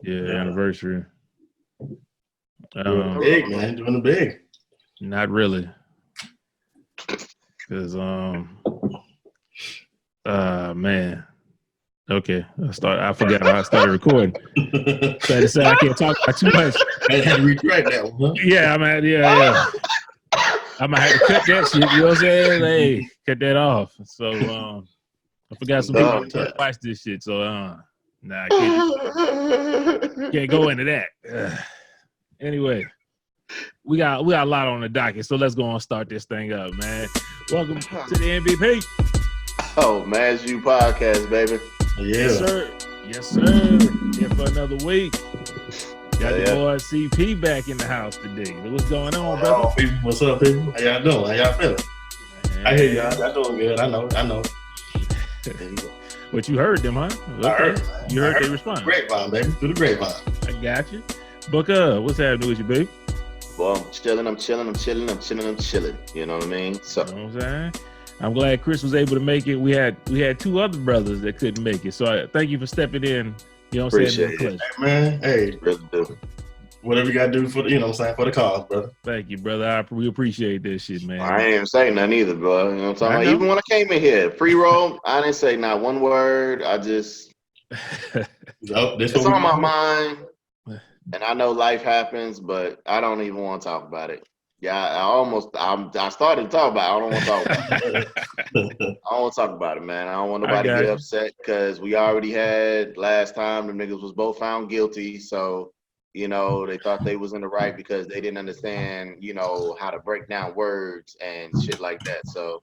Yeah, anniversary. Doing big, man. Doing the big. Not really. Cause man. Okay. I forgot how I started recording. So I decided I can't talk about too much. I had to retract that one, huh? Yeah, yeah. I might have to cut that shit, you know what I'm saying? Hey, cut that off. So I forgot some people watch this shit, so nah, I can't go into that. Anyway, we got a lot on the docket, so let's go on and start this thing up, man. Welcome to the MVP. Oh, Maz U podcast, baby. Yeah. Yes, sir. Here for another week. Got the boy CP back in the house today. What's going on, brother? People, what's up, people? How y'all doing? How y'all feeling? Man. I hear y'all. Y'all doing good. I know. But you heard them, huh? Okay. I heard. You heard they respond. Grapevine, baby. Through the grapevine. I got you. Booker, what's happening with you, baby? Well, I'm chilling. You know what I mean? So. You know what I'm saying? I'm glad Chris was able to make it. We had two other brothers that couldn't make it. So I thank you for stepping in. You know what I'm saying? Hey, man. Hey. Really do. Whatever you gotta do for the, you know what I'm saying, for the cause, brother. Thank you, brother. We appreciate this shit, man. I ain't even saying nothing either, bro. You know what I'm talking about? Even when I came in here, pre-roll, I didn't say not one word. I just it's on my mind. And I know life happens, but I don't even want to talk about it. Yeah, I started to talk about it. I don't want to talk about it. I don't want to talk about it, man. I don't want nobody to get upset because we already had last time the niggas was both found guilty. So, you know, they thought they was in the right because they didn't understand, you know, how to break down words and shit like that. So,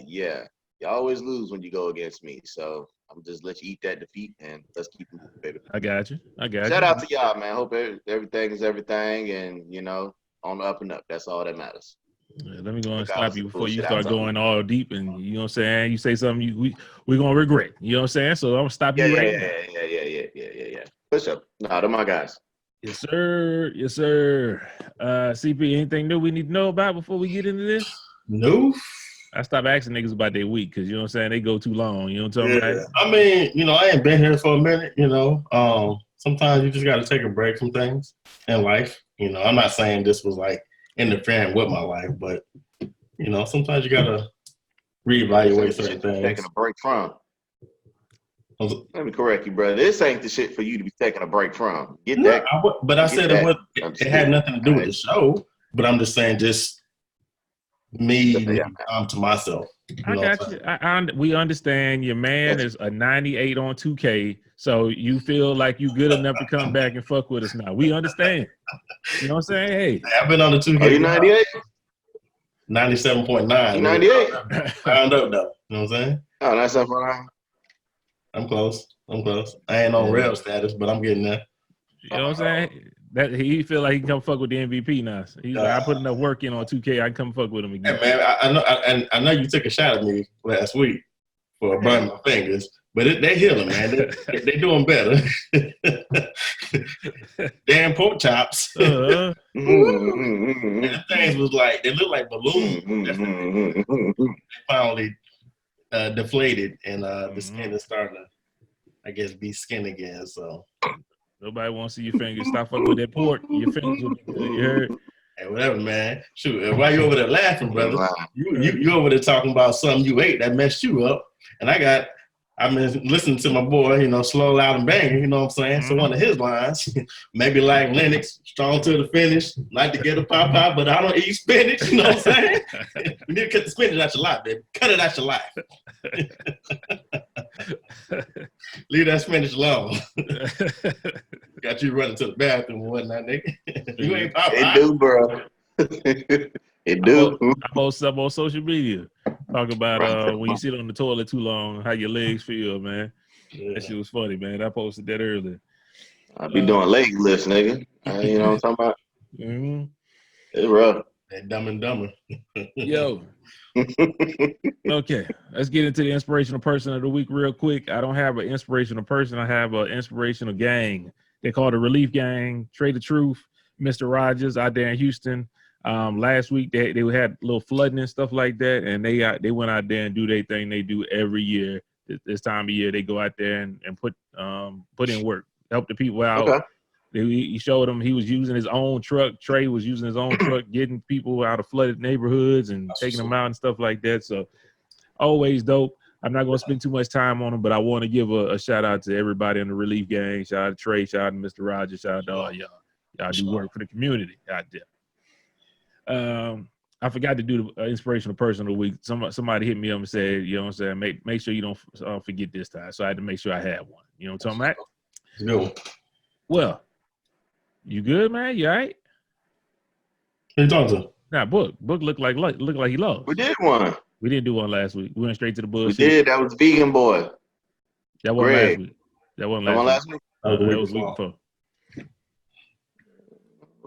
yeah, you always lose when you go against me. So I'm just let you eat that defeat and let's keep moving, baby. I got you. Shout out to y'all, man. Hope everything is everything and, you know, on the up and up. That's all that matters. Yeah, let me go and stop you before you start going all deep and you know what I'm saying. You say something we're gonna regret. You know what I'm saying? So I'm gonna stop you right now. Yeah. Push up. Nah, they're my guys. Yes, sir. CP, anything new we need to know about before we get into this? No. I stopped asking niggas about their week because you know what I'm saying, they go too long. You know what I'm talking about? I mean, you know, I ain't been here for a minute, you know. Sometimes you just gotta take a break from things in life. You know, I'm not saying this was like interfering with my life, but you know, sometimes you gotta reevaluate certain things. Taking a break from. Let me correct you, brother. This ain't the shit for you to be taking a break from. Get that. But I said it had nothing to do with the show. But I'm just saying, just me to myself. I got you. We understand your man is a 98 on 2K, so you feel like you good enough to come back and fuck with us now. We understand. You know what I'm saying? Hey, I've been on the 2K. Are you 98? 97.9. You 98? Round up though. You know what I'm saying? Oh, that's up around. I'm close. I ain't on real status, but I'm getting there. You know what I'm saying? That he feel like he can come fuck with the MVP now. He's like, I put enough work in on 2K, I can come fuck with him again. Hey man, I know you took a shot at me last week for burning my fingers, but they healing, man. They doing better. Damn pork chops. The things was like, they look like balloons. They finally deflated, and the skin is starting to, I guess, be skin again. So nobody wants to see your fingers. Stop fucking with that pork. Your fingers will be good. You heard? Hey, whatever, man. Shoot, why you over there laughing, brother? You over there talking about something you ate that messed you up, and I've been listening to my boy, you know, Slow, Loud, and Banging, you know what I'm saying? So one of his lines, maybe like Lennox, strong to the finish, like to get a pop, but I don't eat spinach, you know what I'm saying? You need to cut the spinach out your life, baby. Cut it out your life. Leave that spinach alone. Got you running to the bathroom and whatnot, nigga. You ain't Popeye. It do, bro. It do. I post up on social media. Talk about when you sit on the toilet too long, how your legs feel, man. Yeah. That shit was funny, man. I posted that earlier. I be doing leg lifts, nigga. You know what I'm talking about? Mm-hmm. It's rough. That Dumb and Dumber. Yo. Okay, let's get into the inspirational person of the week real quick. I don't have an inspirational person. I have an inspirational gang. They call the Relief Gang. Trey the Truth, Mr. Rogers out there in Houston. Last week they had a little flooding and stuff like that, and they went out there and do their thing they do every year. This time of year they go out there and put in work. help the people out. Okay. He showed them he was using his own truck. Trey was using his own truck, getting people out of flooded neighborhoods and taking them out and stuff like that. So always dope. I'm not going to spend too much time on them, but I want to give a shout out to everybody in the relief gang. Shout out to Trey. Shout out to Mr. Rogers. Shout out to all y'all. Y'all do work for the community out there. I forgot to do the inspirational person of the week. Somebody hit me up and said, you know what I'm saying, make sure you don't forget this time. So I had to make sure I had one. You know what I'm talking about? No. Well, you good, man? You all right? Who you talking to? Nah, Book looked like he lost. We did one. We didn't do one last week. We went straight to the bullshit. We did. That was Vegan Boy. That wasn't Greg. last week. That wasn't last week. Oh, That was the week before.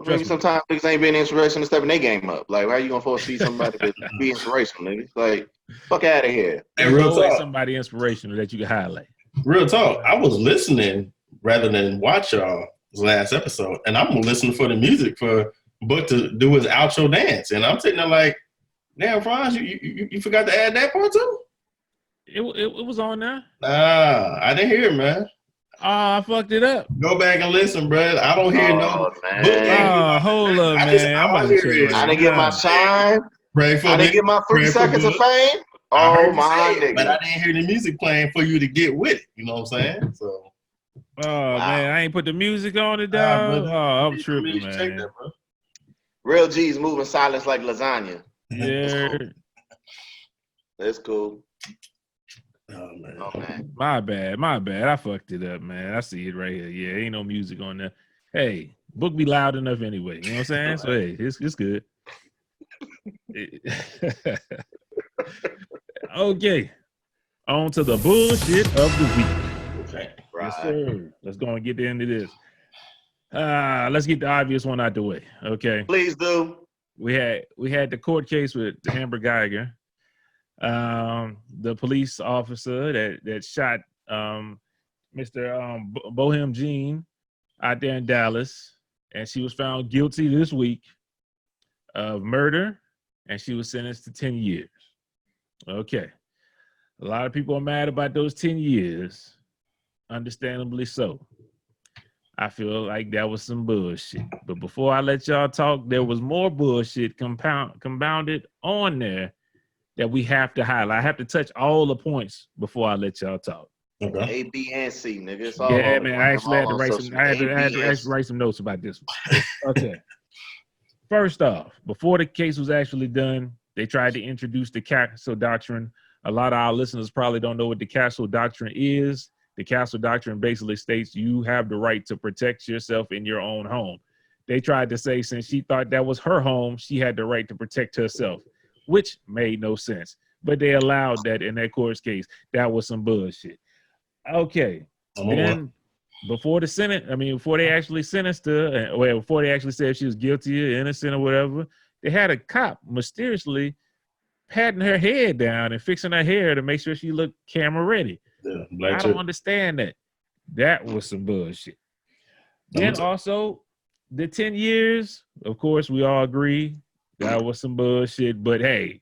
Maybe sometimes niggas ain't been inspirational to stepping their game up. Like, how you gonna force feed somebody to be inspirational, niggas? Like, fuck out of here. Hey, real Always talk. somebody inspirational that you can highlight. Real talk. I was listening rather than watch y'all's last episode, and I'm listening for the music for Book to do his outro dance, and I'm sitting there like, damn, Franz, you forgot to add that part too? It was on there. Nah, I didn't hear it, man. Oh, I fucked it up. Go back and listen, bro. I don't hear no. Man. Book Oh, hold up, man. I'm about to check I didn't get my shine. Pray for I me. didn't get my 3 Pray for seconds of Book. fame. I heard Oh, you my say it, but nigga. I didn't hear the music playing for you to get with it. You know what I'm saying? So, Oh, man, I ain't put the music on it, Nah, dog. brother. Oh, I'm tripping, check man. that, bro. Real G's moving silence like lasagna. Yeah. That's cool. Oh, man. Oh, man. My bad. I fucked it up, man. I see it right here. Yeah, ain't no music on there. Hey, Book be loud enough anyway. You know what I'm saying? So, hey, it's good. Okay. On to the bullshit of the week. Okay. Right. Yes, sir. Let's go and get into this. Let's get the obvious one out the way. Okay. Please do. We had the court case with Amber Geiger. The police officer that shot Mr. Bohem Jean out there in Dallas, and she was found guilty this week of murder, and she was sentenced to 10 years. Okay. A lot of people are mad about those 10 years, understandably so. I feel like that was some bullshit. But before I let y'all talk, there was more bullshit compounded on there that we have to highlight. I have to touch all the points before I let y'all talk. Okay. A, B, and C, nigga. It's all Yeah, on- man. I actually had to all write on some. social I had media. to A, B, and actually write some notes about this one. Okay. First off, before the case was actually done, they tried to introduce the Castle Doctrine. A lot of our listeners probably don't know what the Castle Doctrine is. The Castle Doctrine basically states you have the right to protect yourself in your own home. They tried to say since she thought that was her home, she had the right to protect herself, which made no sense. But they allowed that in that court case. That was some bullshit. Okay. Then before the Senate, before they actually sentenced her, before they actually said she was guilty or innocent or whatever, they had a cop mysteriously patting her head down and fixing her hair to make sure she looked camera ready. Yeah, I don't understand that. That was some bullshit. Then also, the 10 years, of course, we all agree that was some bullshit. But hey,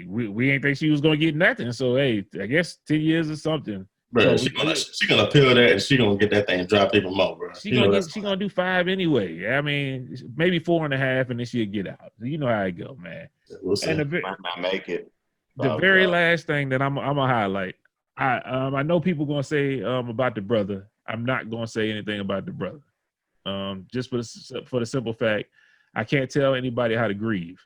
we ain't think she was going to get nothing. So, hey, I guess 10 years or something. Bro, So she gonna appeal that and she gonna get that thing dropped even more, bro. She gonna do 5 anyway. I mean, maybe 4.5, and then she'll get out. You know how it go, man. We'll see. Might not make it. The very last thing that I'm gonna highlight. I know people gonna say about the brother. I'm not gonna say anything about the brother. Just for the simple fact, I can't tell anybody how to grieve.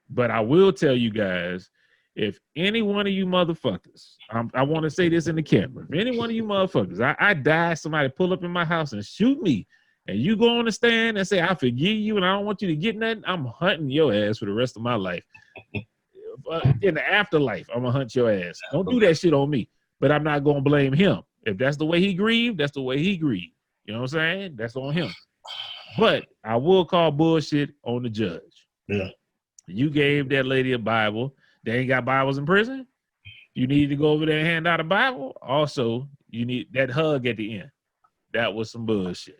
But I will tell you guys, if any one of you motherfuckers, I want to say this in the camera, if any one of you motherfuckers, I die, somebody pull up in my house and shoot me, and you go on the stand and say, I forgive you and I don't want you to get nothing, I'm hunting your ass for the rest of my life. In the afterlife, I'm going to hunt your ass. Don't do that shit on me. But I'm not going to blame him. If that's the way he grieved, that's the way he grieved. You know what I'm saying? That's on him. But I will call bullshit on the judge. Yeah. You gave that lady a Bible. They ain't got Bibles in prison. You need to go over there and hand out a Bible. Also, you need that hug at the end. That was some bullshit.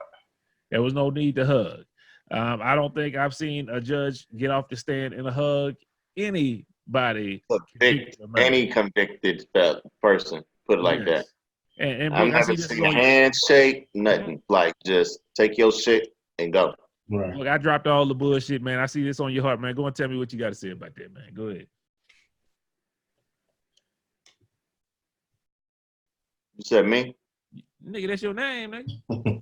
There was no need to hug. I don't think I've seen a judge get off the stand and hug anybody. Any convicted person, put it like that. And I've never seen a handshake, nothing. Like, just take your shit and go. Right. Look, I dropped all the bullshit, man. I see this on your heart, man. Go and tell me what you got to say about that, man. Go ahead. You said me? Nigga, that's your name, nigga.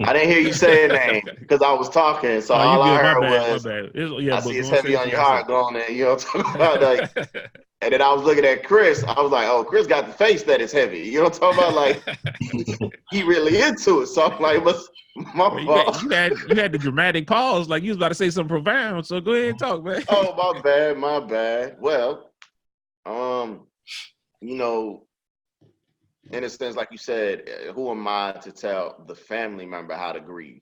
I didn't hear you say a name because I was talking. So all I heard was, I see it's heavy on your heart going there. You know what I'm talking about? Like, and then I was looking at Chris. I was like, oh, Chris got the face that is heavy. You know what I'm talking about? Like, he really into it. So I'm like, what's my fault? You had the dramatic pause, like you was about to say something profound. So go ahead and talk, man. Oh, my bad. Well, you know, in a sense, like you said, who am I to tell the family member how to grieve?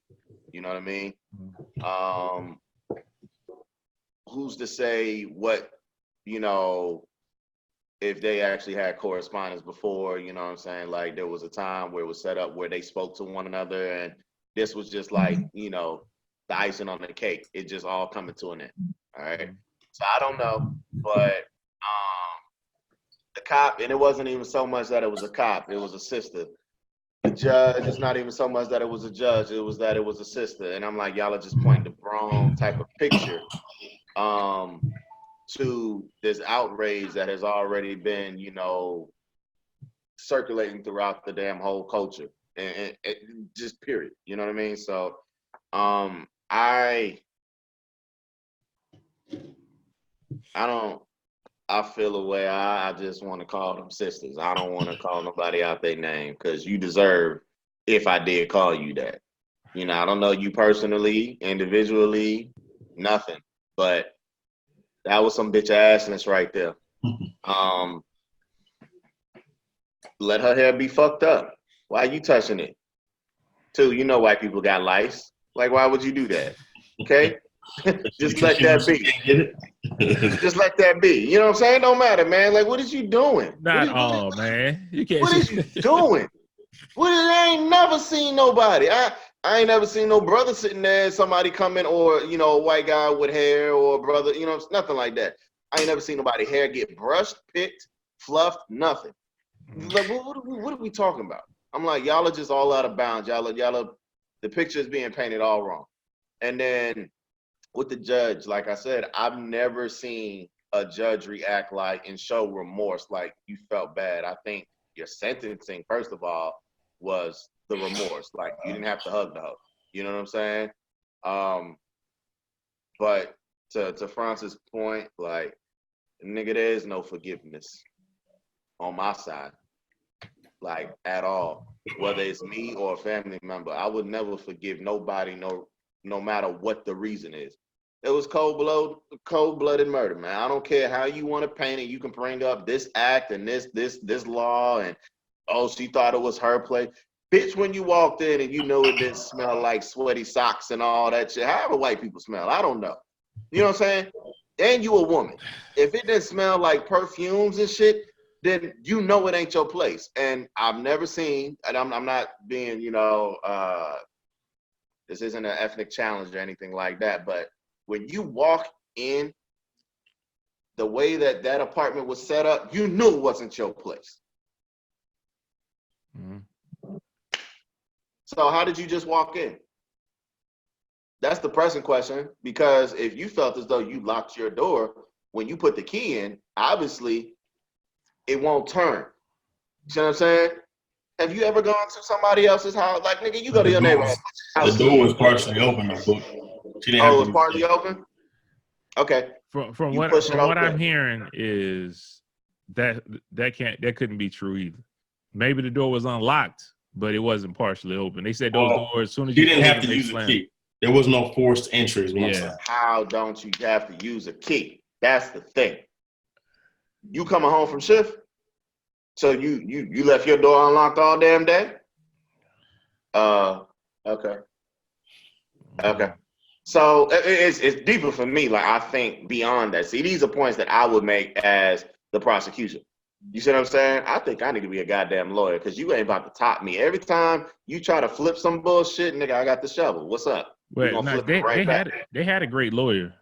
You know what I mean? Who's to say what, you know, if they actually had correspondence before, you know what I'm saying? Like there was a time where it was set up where they spoke to one another and this was just like, you know, the icing on the cake. It just all coming to an end. All right. So I don't know, but the cop, and it wasn't even so much that it was a cop, it was a sister. The judge, it's not even so much that it was a judge, it was that it was a sister. And I'm like, y'all are just pointing the wrong type of picture to this outrage that has already been, you know, circulating throughout the damn whole culture. And just period. You know what I mean? So I feel a way. I just want to call them sisters. I don't want to call nobody out their name because you deserve if I did call you that. You know, I don't know you personally, individually, nothing. But that was some bitch assness right there. Let her hair be fucked up. Why are you touching it? Two, you know white people got lice. Like, why would you do that? Okay? Just let that be. Just let that be. You know what I'm saying? Don't matter, man. Like, what is you doing? Man. You can't. What is you doing? I ain't never seen nobody. I ain't never seen no brother sitting there, somebody coming, or, you know, a white guy with hair, or a brother, you know, nothing like that. I ain't never seen nobody hair get brushed, picked, fluffed, nothing. Like, what are we talking about? I'm like, y'all are just all out of bounds. Y'all are, the picture is being painted all wrong. And then with the judge, like I said, I've never seen a judge react like and show remorse like you felt bad. I think your sentencing, first of all, was the remorse. Like you didn't have to hug the hoe. You know what I'm saying? But to Francis' point, like, nigga, there is no forgiveness on my side. Like at all. Whether it's me or a family member. I would never forgive nobody, no matter what the reason is. It was cold-blooded murder, man. I don't care how you want to paint it. You can bring up this act and this law and, oh, she thought it was her place. Bitch, when you walked in and you know it didn't smell like sweaty socks and all that shit, however white people smell, I don't know. You know what I'm saying? And you a woman. If it didn't smell like perfumes and shit, then you know it ain't your place. And I've never seen, and I'm not being, you know, this isn't an ethnic challenge or anything like that, but when you walk in, the way that apartment was set up, you knew it wasn't your place. Mm-hmm. So how did you just walk in? That's the pressing question, because if you felt as though you locked your door, when you put the key in, obviously it won't turn. You know what I'm saying? Have you ever gone to somebody else's house? Like, nigga, you go to your neighbor's house. The door was partially open. It was partly open? Okay. From what I'm hearing is that couldn't be true either. Maybe the door was unlocked, but it wasn't partially open. They said those doors, as soon as you didn't have to use a key. There was no forced entry. Yeah. How don't you have to use a key? That's the thing. You coming home from shift? So you left your door unlocked all damn day? Okay. So it's deeper for me. Like, I think beyond that. See, these are points that I would make as the prosecution. You see what I'm saying? I think I need to be a goddamn lawyer because you ain't about to top me. Every time you try to flip some bullshit, nigga, I got the shovel. What's up? Well, they had a great lawyer.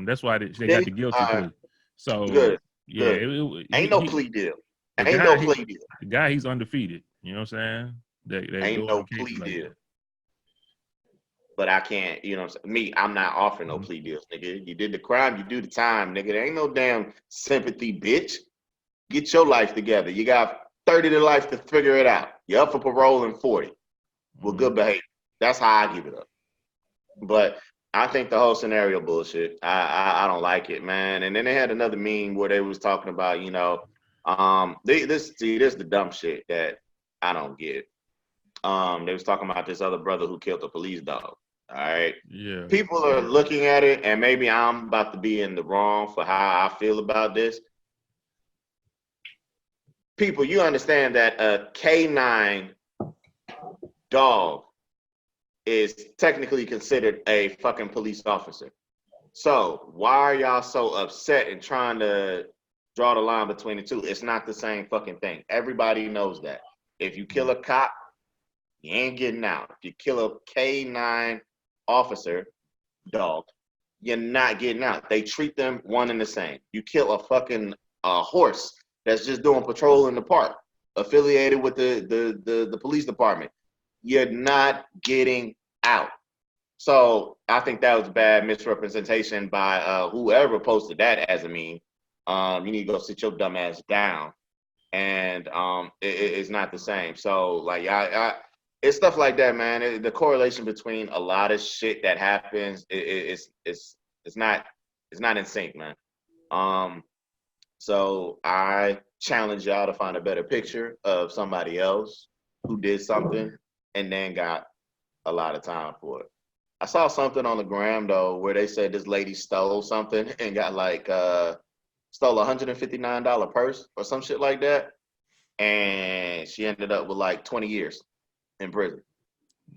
That's why they got the guilty plea. So good. Yeah, ain't no plea deal. Ain't no plea deal. The guy, he's undefeated. You know what I'm saying? They Ain't no plea deal. But I can't, you know what I'm saying? I'm not offering no plea deals, nigga. You did the crime, you do the time, nigga. There ain't no damn sympathy, bitch. Get your life together. You got 30 to life to figure it out. You're up for parole in 40 with good behavior. That's how I give it up. But I think the whole scenario bullshit. I don't like it, man. And then they had another meme where they was talking about, you know, this is the dumb shit that I don't get. They was talking about this other brother who killed the police dog. All right. Yeah. People are looking at it, and maybe I'm about to be in the wrong for how I feel about this. People, you understand that a K9 dog is technically considered a fucking police officer. So why are y'all so upset and trying to draw the line between the two? It's not the same fucking thing. Everybody knows that. If you kill a cop, you ain't getting out. If you kill a K9 officer dog, you're not getting out. They treat them one and the same. You kill a fucking horse that's just doing patrol in the park, affiliated with the police department, you're not getting out. So I think that was bad misrepresentation by whoever posted that as a meme. You need to go sit your dumb ass down. And it's not the same. So like it's stuff like that, man. The correlation between a lot of shit that happens, it's not in sync, man. So I challenge y'all to find a better picture of somebody else who did something and then got a lot of time for it. I saw something on the gram though where they said this lady stole something and got like stole a $159 purse or some shit like that, and she ended up with like 20 years in prison.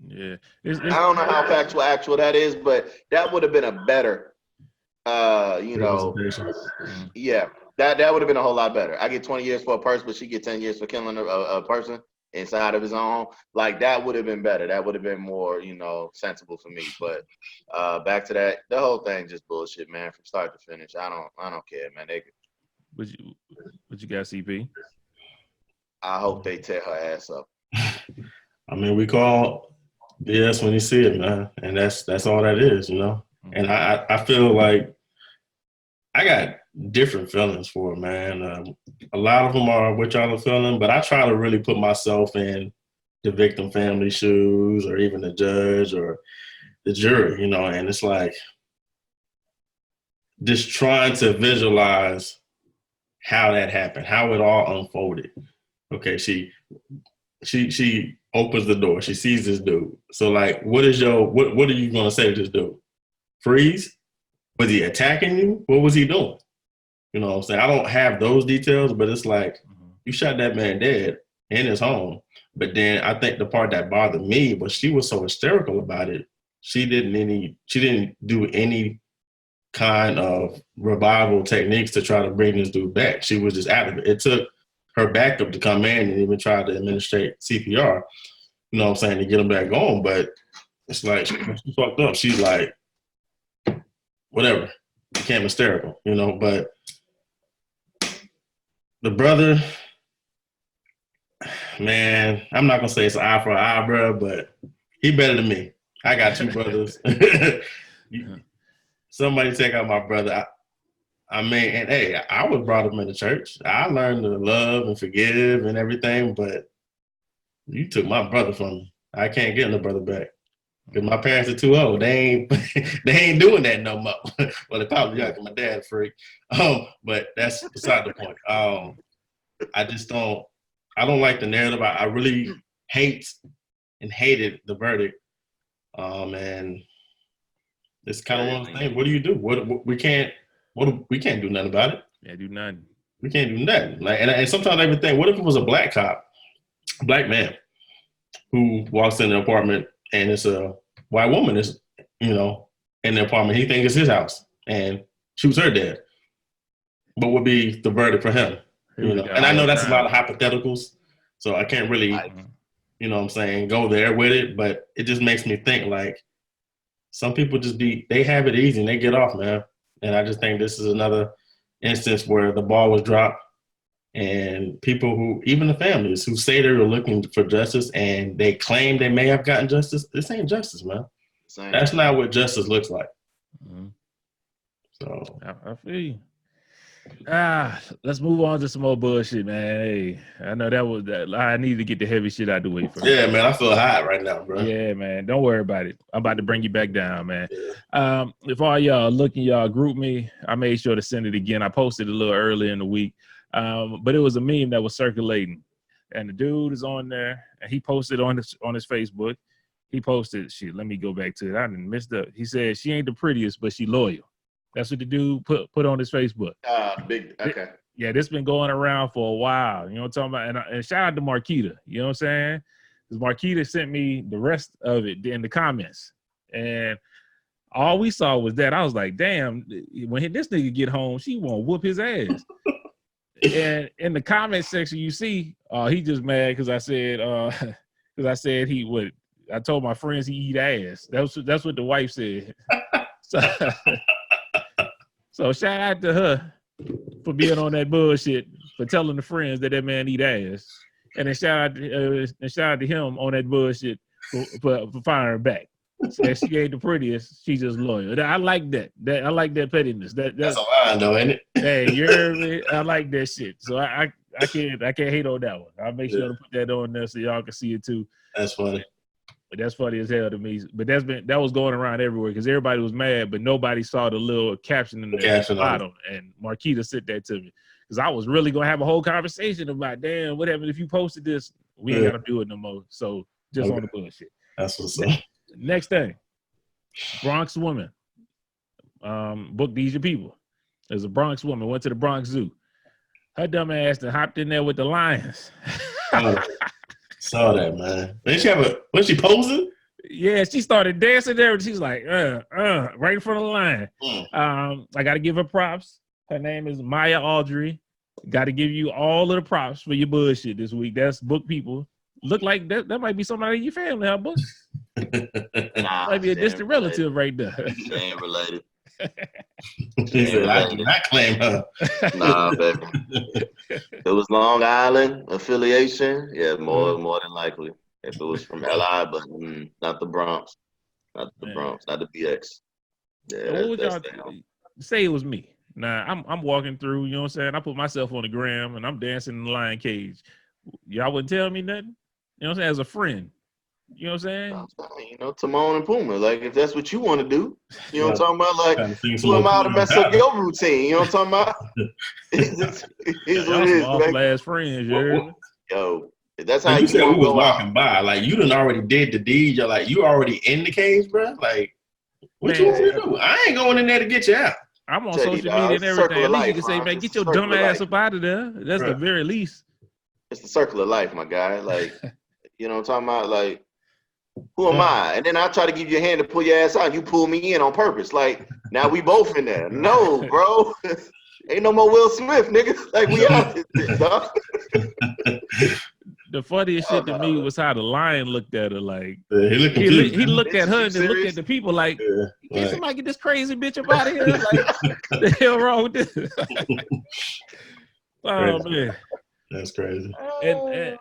Yeah, I don't know how actual that is, but that would have been a better, yeah, that would have been a whole lot better. I get 20 years for a purse, but she get 10 years for killing a person inside of his own. Like that would have been better. That would have been more, sensible for me. But back to that, the whole thing just bullshit, man, from start to finish. I don't care, man. What you got, CP? I hope they tear her ass up. I mean, we call BS when you see it, man, and that's all that is, Mm-hmm. And I feel like I got different feelings for it, man. A lot of them are what y'all are feeling, but I try to really put myself in the victim family shoes, or even the judge or the jury, and it's like just trying to visualize how that happened, how it all unfolded. Okay, she opens the door, she sees this dude. So like, what are you gonna say to this dude? Freeze? Was he attacking you? What was he doing? You know what I'm saying? I don't have those details, but it's like, you shot that man dead in his home. But then I think the part that bothered me was she was so hysterical about it. She didn't do any kind of revival techniques to try to bring this dude back. She was just out of it. It took her backup to come in and even try to administrate CPR, you know what I'm saying, to get him back going. But it's like, she fucked up. She's like, whatever, became hysterical, but the brother, man, I'm not gonna say it's an eye for an eye, bro, but he better than me. I got two brothers. Somebody take out my brother. I mean, and hey, I was brought up in the church. I learned to love and forgive and everything, but you took my brother from me. I can't get no brother back. Because my parents are too old. They ain't doing that no more. Well, they probably are, because my dad's a freak. But that's beside the point. I don't like the narrative. I really hated the verdict. And it's kind of one of those things. What do you do? We can't do nothing about it. Yeah, do nothing. We can't do nothing. Like, and sometimes I even think, what if it was a black cop, a black man, who walks in the apartment and it's a white woman is, in the apartment. He thinks it's his house and shoots her dead. But would be the verdict for him? And I know that's a lot of hypotheticals, so I can't really, go there with it. But it just makes me think, like, some people they have it easy and they get off, man. And I just think this is another instance where the ball was dropped and people who, even the families who say they're looking for justice and they claim they may have gotten justice, this ain't justice, man. That's not what justice looks like. Mm-hmm. So I feel you. Let's move on to some more bullshit, man. Hey, I know that I need to get the heavy shit out of the way first. Yeah, man, I feel hot right now, bro. Yeah, man, don't worry about it. I'm about to bring you back down, man. Yeah. If all y'all looking, y'all group me. I made sure to send it again. I posted a little earlier in the week, but it was a meme that was circulating, and the dude is on there, and he posted on his Facebook. He posted, shit. Let me go back to it. I didn't miss up. He said she ain't the prettiest, but she loyal. That's what the dude put on his Facebook. Okay. Yeah, this been going around for a while. You know what I'm talking about? And shout out to Marquita. You know what I'm saying? Because Marquita sent me the rest of it in the comments. And all we saw was that. I was like, damn, when this nigga get home, she won't whoop his ass. And in the comment section, you see, he just mad because I said he would. I told my friends he eat ass. That's what the wife said. So shout out to her for being on that bullshit, for telling the friends that man eat ass, and then shout out to him on that bullshit for firing back. That she ain't the prettiest, she just loyal. I like that. I like that pettiness. That's a line though, ain't it? Hey, you heard me? I like that shit. So I can't hate on that one. I'll make sure to put that on there so y'all can see it too. That's funny. But that's funny as hell to me. But that was going around everywhere because everybody was mad, but nobody saw the little caption in the bottom. And Marquita sent that to me because I was really gonna have a whole conversation about, damn, what happened if you posted this? We ain't gotta do it no more. So just on the bullshit. That's what's up. Next thing, Bronx woman. Book These Your People. There's a Bronx woman went to the Bronx Zoo. Her dumb ass and hopped in there with the lions. Saw that, man. Was she posing? Yeah, she started dancing there. She's like, right in front of the line. I got to give her props. Her name is Maya Audrey. Got to give you all of the props for your bullshit this week. That's Book People. Look like that might be somebody in your family, huh, Book? Might be a distant relative right there. She ain't related. He said, I do not claim her. Nah, baby. It was Long Island affiliation. Yeah, more than likely. If it was from LI, but not the Bronx. Not the Bronx, not the BX. Yeah, what would y'all say it was me? Nah, I'm walking through, you know what I'm saying? I put myself on the gram and I'm dancing in the lion cage. Y'all wouldn't tell me nothing? You know what I'm saying? As a friend. You know what I'm saying? You know, Timon and Puma. Like, if that's what you want to do, you know what I'm talking about? Like, who am I to mess up your routine? You know what I'm talking about? It's what it is. Awful ass friends, yo. That's how you said we was walking by. Like, you done already did the deed. You're like, you already in the cage, bro? Like, what you want to do? I ain't going in there to get you out. I'm on social media and everything. At least you can say, man, get your dumb ass up out of there. That's the very least. It's the circle of life, my guy. Like, you know what I'm talking about? Like, who am I? And then I try to give you a hand to pull your ass out. You pull me in on purpose. Like, now we both in there. No, bro. Ain't no more Will Smith, nigga. Like, we out this, dog. The funniest shit to me was how the lion looked at her. Like, he looked at her and then looked at the people like, can somebody get this crazy bitch up out of here? Like, the hell wrong with this? Oh, man. That's crazy. And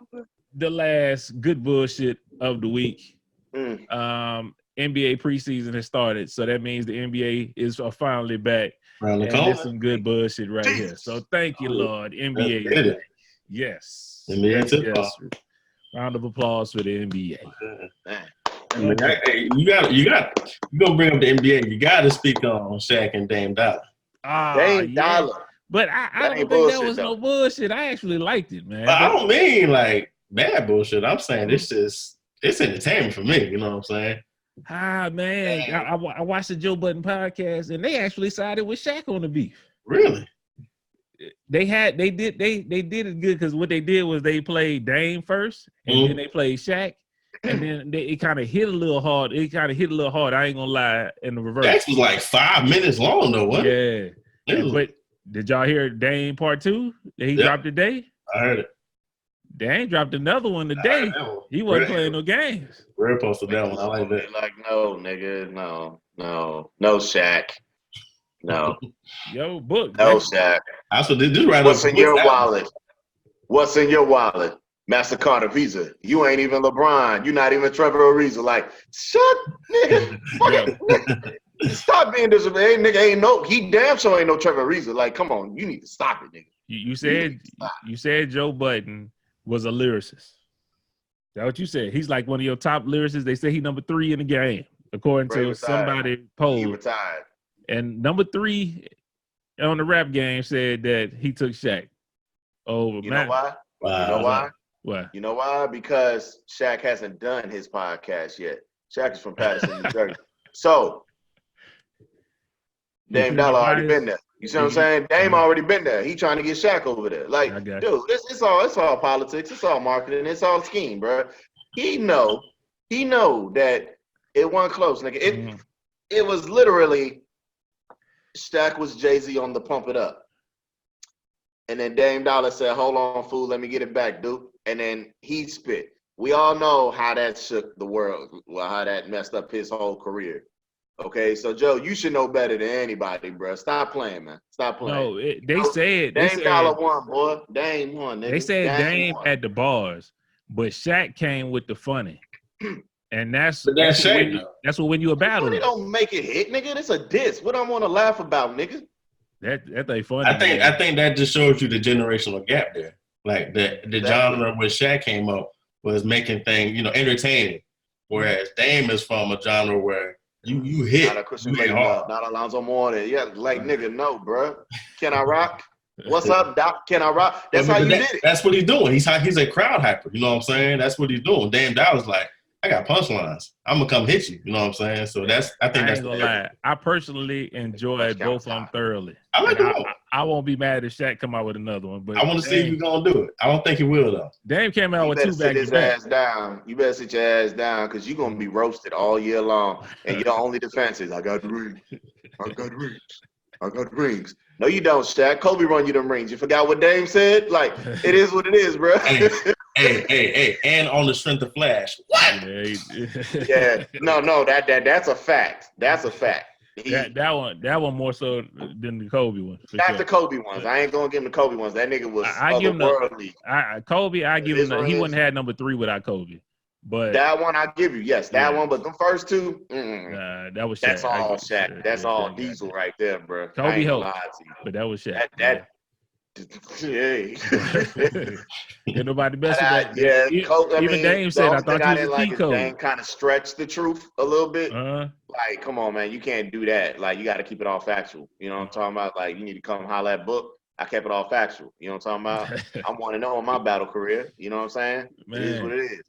the last good bullshit of the week. NBA preseason has started, so that means the NBA is finally back. And there's some good bullshit right here. So thank you, Lord. NBA. Yes. Yes. Round of applause for the NBA. You gonna bring up the NBA. You got to speak on Shaq and Dame Dollar. Dame Dollar. But I don't think that was no bullshit. I actually liked it, man. I don't mean like bad bullshit. I'm saying it's entertainment for me. You know what I'm saying? Man, I watched the Joe Budden podcast, and they actually sided with Shaq on the beef. Really? They did it good because what they did was they played Dame first, and then they played Shaq, and then it kind of hit a little hard. I ain't gonna lie. In the reverse, Shaq was like 5 minutes long though. What? Yeah. But did y'all hear Dame part 2 that he dropped today? I heard it. Dame dropped another one today. He wasn't playing no games. Red posted that one. I like that. Like, no, nigga, no, Shaq. No. Yo, Book. No, Shaq. Also, this right What's in your wallet? What's in your wallet? MasterCard or Visa. You ain't even LeBron. You not even Trevor Ariza. Like, shut, nigga. Nigga. Stop being disrespectful. Nigga ain't no, he damn sure ain't no Trevor Ariza. Like, come on, you need to stop it, nigga. You said Joe Budden was a lyricist. That's what you said. He's like one of your top lyricists. They say he number 3 in the game, according to somebody polled. He retired. And number 3 on the rap game said that he took Shaq. Oh, you know why? Wow. You know why? Why? You know why? Because Shaq hasn't done his podcast yet. Shaq is from Patterson, New Jersey. So Dame Dollar already been there. You see what I'm saying? Dame already been there. He trying to get Shaq over there. Like, dude, it's all politics. It's all marketing. It's all scheme, bro. He know that it wasn't close, nigga. It was literally Shaq was Jay-Z on the Pump It Up. And then Dame Dollar said, hold on, fool, let me get it back, dude. And then he spit. We all know how that shook the world, how that messed up his whole career. Okay, so Joe, you should know better than anybody, bro. Stop playing, man. Stop playing. No, Dame Dollar won, boy. Dame won, nigga. They said Dame had the bars, but Shaq came with the funny. And that's what when you a battle. They don't make it hit, nigga. It's a diss. What I want to laugh about, nigga? That ain't funny. I think that just shows you the generational gap there. Like the genre where Shaq came up was making things, entertaining. Whereas Dame is from a genre where you hit. Not a Christian hit hard. Not Alonzo Mourning. Yeah, like nigga, no, bro. Can I rock? What's up, Doc? Can I rock? That's how you did it. That's what he's doing. He's a crowd hyper. You know what I'm saying? That's what he's doing. Dame Dollar's like, I got punchlines. I'm gonna come hit you. You know what I'm saying? So I think that's gonna lie. I personally enjoy both of them thoroughly. I like them. I won't be mad if Shaq come out with another one, but I want to see if he's gonna do it. I don't think he will though. Dame came out with 2 back to back. You better sit your ass down because you're gonna be roasted all year long. And your only defense is I got rings. I got rings. No, you don't, Shaq. Kobe run you them rings. You forgot what Dame said? Like, it is what it is, bro. Hey, and on the strength of Flash. What? Yeah. No, that's a fact. That's a fact. That one more so than the Kobe one. That's the Kobe ones. I ain't gonna give him the Kobe ones. That nigga was otherworldly. Kobe, I give him he wouldn't have number 3 without Kobe. But that one I give you, yes, that one. But the first 2, that was Shaq. That's all Shaq. That's all Diesel right there, bro. Kobe helped, but that was Shaq. Yeah. Ain't nobody mess with that. Yeah, even Dame said, I thought you was a key code. Dame kind of stretched the truth a little bit. Like, come on, man, you can't do that. Like, you got to keep it all factual. You know what I'm talking about? Like, you need to come holler at Book. I kept it all factual. You know what I'm talking about? I want to know in my battle career. You know what I'm saying? Man. It is what it is.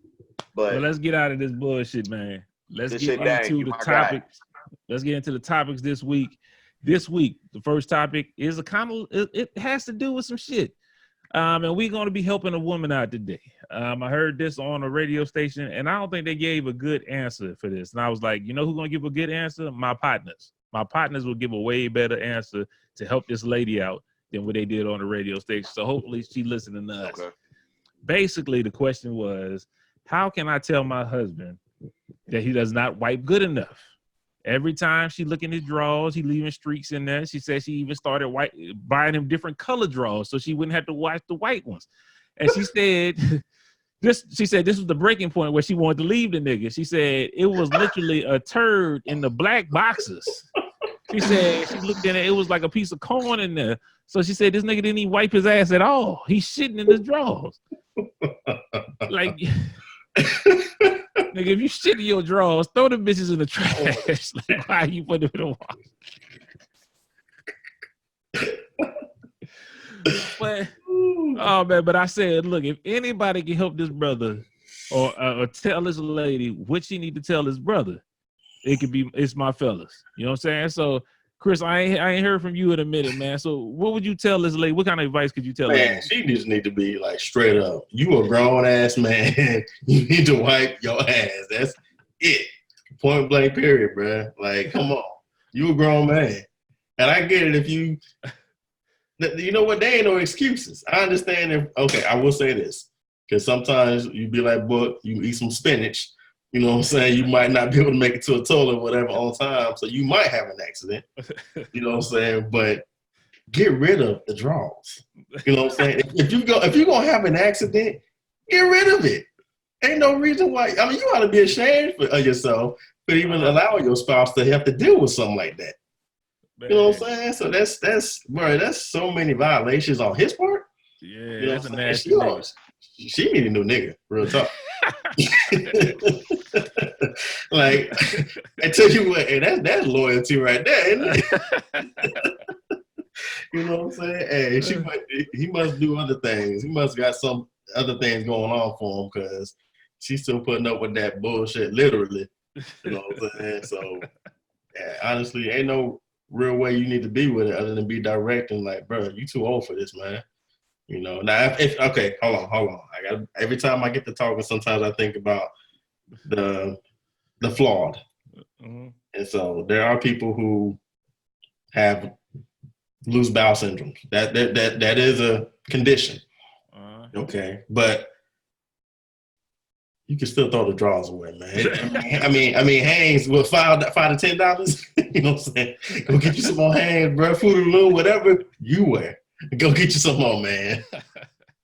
But let's get out of this bullshit, man. Let's get into the topics. Let's get into the topics this week. This week, the first topic is it has to do with some shit. And we're going to be helping a woman out today. I heard this on a radio station, and I don't think they gave a good answer for this. And I was like, you know who's going to give a good answer? My partners. My partners will give a way better answer to help this lady out than what they did on the radio station. So hopefully she's listening to us. Okay. Basically, the question was, how can I tell my husband that he does not wipe good enough? Every time she look in his drawers, he leaving streaks in there. She said she even started buying him different color drawers so she wouldn't have to wash the white ones. And she said this was the breaking point where she wanted to leave the nigga. She said it was literally a turd in the black boxes. She said she looked in it was like a piece of corn in there. So she said this nigga didn't even wipe his ass at all. He's shitting in his drawers. Like, nigga, if you shit in your drawers, throw the bitches in the trash. Like, why you put them in the wash? But I said, look, if anybody can help this brother or tell this lady what she need to tell his brother, it's my fellas. You know what I'm saying? So, Chris, I ain't heard from you in a minute, man. So what would you tell this lady? What kind of advice could you tell her? Man, she just need to be like straight up. You a grown ass man. You need to wipe your ass. That's it. Point blank period, bro. Like, come on. You a grown man. And I get it if you know what, there ain't no excuses. I understand I will say this. Because sometimes you be like, Book, you eat some spinach. You know what I'm saying? You might not be able to make it to a toilet or whatever on time, so you might have an accident. You know what I'm saying? But get rid of the draws. You know what I'm saying? If you're gonna have an accident, get rid of it. Ain't no reason why. I mean, you ought to be ashamed of yourself for even allowing your spouse to have to deal with something like that. Man. You know what I'm saying? So that's so many violations on his part. Yeah, you know that's a nasty nigga. She need a new nigga, real talk. Like, I tell you what, hey, that's loyalty right there, isn't it? You know what I'm saying? Hey, he must do other things. He must got some other things going on for him because she's still putting up with that bullshit, literally. You know what I'm saying? So, yeah, honestly, ain't no real way you need to be with it other than be direct and like, bro, you too old for this, man. You know. Now, okay, hold on. Every time I get to talking, sometimes I think about the flawed, and so there are people who have loose bowel syndrome. That is a condition. Okay, but you can still throw the drawers away, man. I mean, Hanes with $5 to $10. You know what I'm saying? Go get you some more Hanes, bro. Fruit of the Loom, whatever you wear. Go get you some more, man.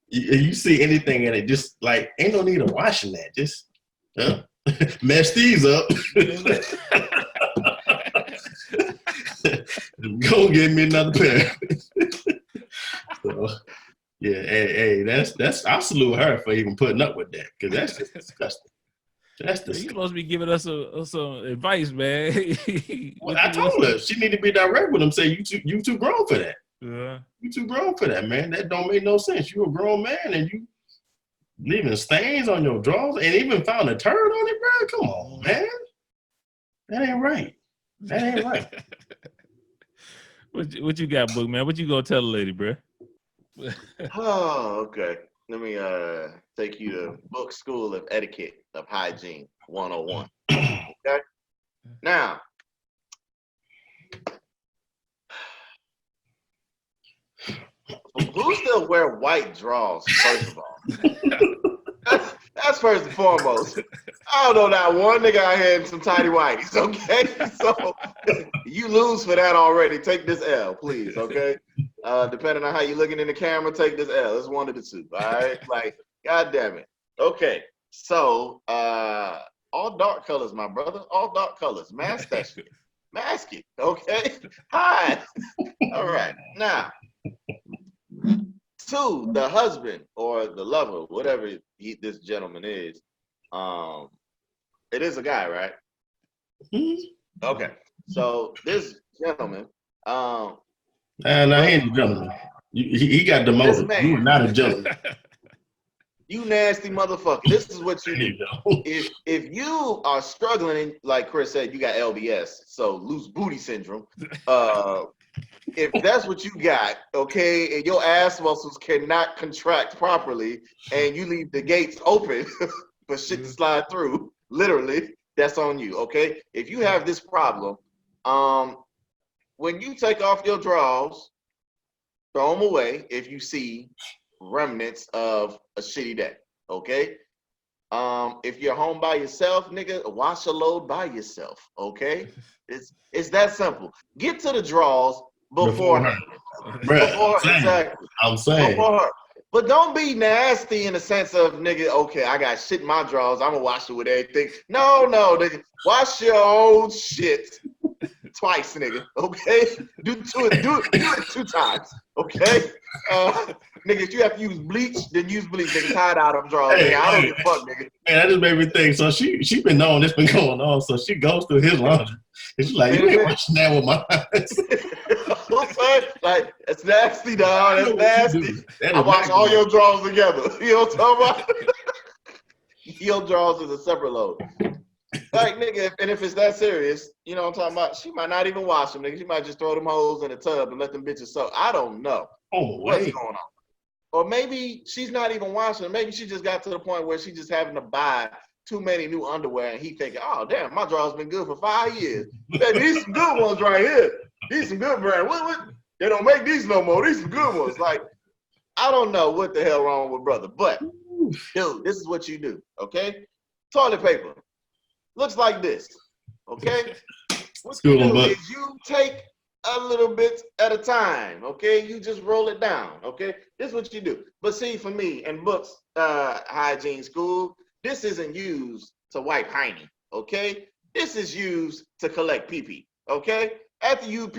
You see anything in it, just like ain't no need of washing that. Just mess these up. Go get me another pair. So, yeah, hey, that's I salute her for even putting up with that because that's just disgusting. That's disgusting. You supposed to be giving us some advice, man. Well, I told her she need to be direct with him. Say you too grown for that. You too grown for that, man. That don't make no sense. You a grown man and you leaving stains on your drawers and even found a turd on it, bro. Come on, man. That ain't right. What you got, Book, man? What you gonna tell the lady, bro? Oh, okay. Let me take you to Book School of Etiquette of Hygiene 101. Okay. Now, who still wear white drawers, first of all? That's first and foremost. I don't know that one nigga out here in some tidy whities, okay? So you lose for that already. Take this L, please, okay? Depending on how you're looking in the camera, take this L. It's one of the two, all right? Like, God damn it. Okay, so all dark colors, my brother. All dark colors. Mask that shit. Mask it, okay? Hi. All right, now. To the husband or the lover, whatever this gentleman is, it is a guy, right? Okay, so this gentleman, no, he ain't a gentleman. He got demoted. You are not a gentleman. You nasty motherfucker. This is what you do. If you are struggling, like Chris said, you got LBS, so loose booty syndrome. If that's what you got, okay, and your ass muscles cannot contract properly, and you leave the gates open for shit to slide through, literally, that's on you, okay? If you have this problem, when you take off your drawers, throw them away if you see remnants of a shitty day, okay? If you're home by yourself, nigga, wash a load by yourself, okay? It's that simple. Get to the drawers before her. Exactly. I'm saying. Before her. But don't be nasty in the sense of, nigga, okay, I got shit in my drawers. I'm going to wash it with everything. No, nigga. Wash your own shit twice, nigga. Okay? Do it 2 times. Okay? Nigga, if you have to use bleach, then use bleach. Nigga, tie it out of them drawers. Hey, I don't give a fuck, nigga. Man, that just made me think. So she been knowing this been going on. So she goes through his laundry. And she's like, you ain't watching that with my eyes. Like, it's nasty, dog. That's nasty. I wash all your drawers together. You know what I'm talking about? Your drawers is a separate load. Like, nigga, and if it's that serious, you know what I'm talking about? She might not even wash them, nigga. She might just throw them hoes in the tub and let them bitches soak. I don't know what's going on. Or maybe she's not even washing them. Maybe she just got to the point where she just having to buy too many new underwear, and he thinking, oh, damn, my drawers been good for 5 years. Baby, these some good ones right here. These some good brands. What? They don't make these no more. These some good ones. Like, I don't know what the hell wrong with brother, but, dude, this is what you do, okay? Toilet paper. Looks like this, okay? What you do is you take a little bit at a time, okay? You just roll it down, okay? This is what you do. But see, for me, in Book's hygiene school, this isn't used to wipe hiney, okay? This is used to collect pee-pee, okay? At the UP,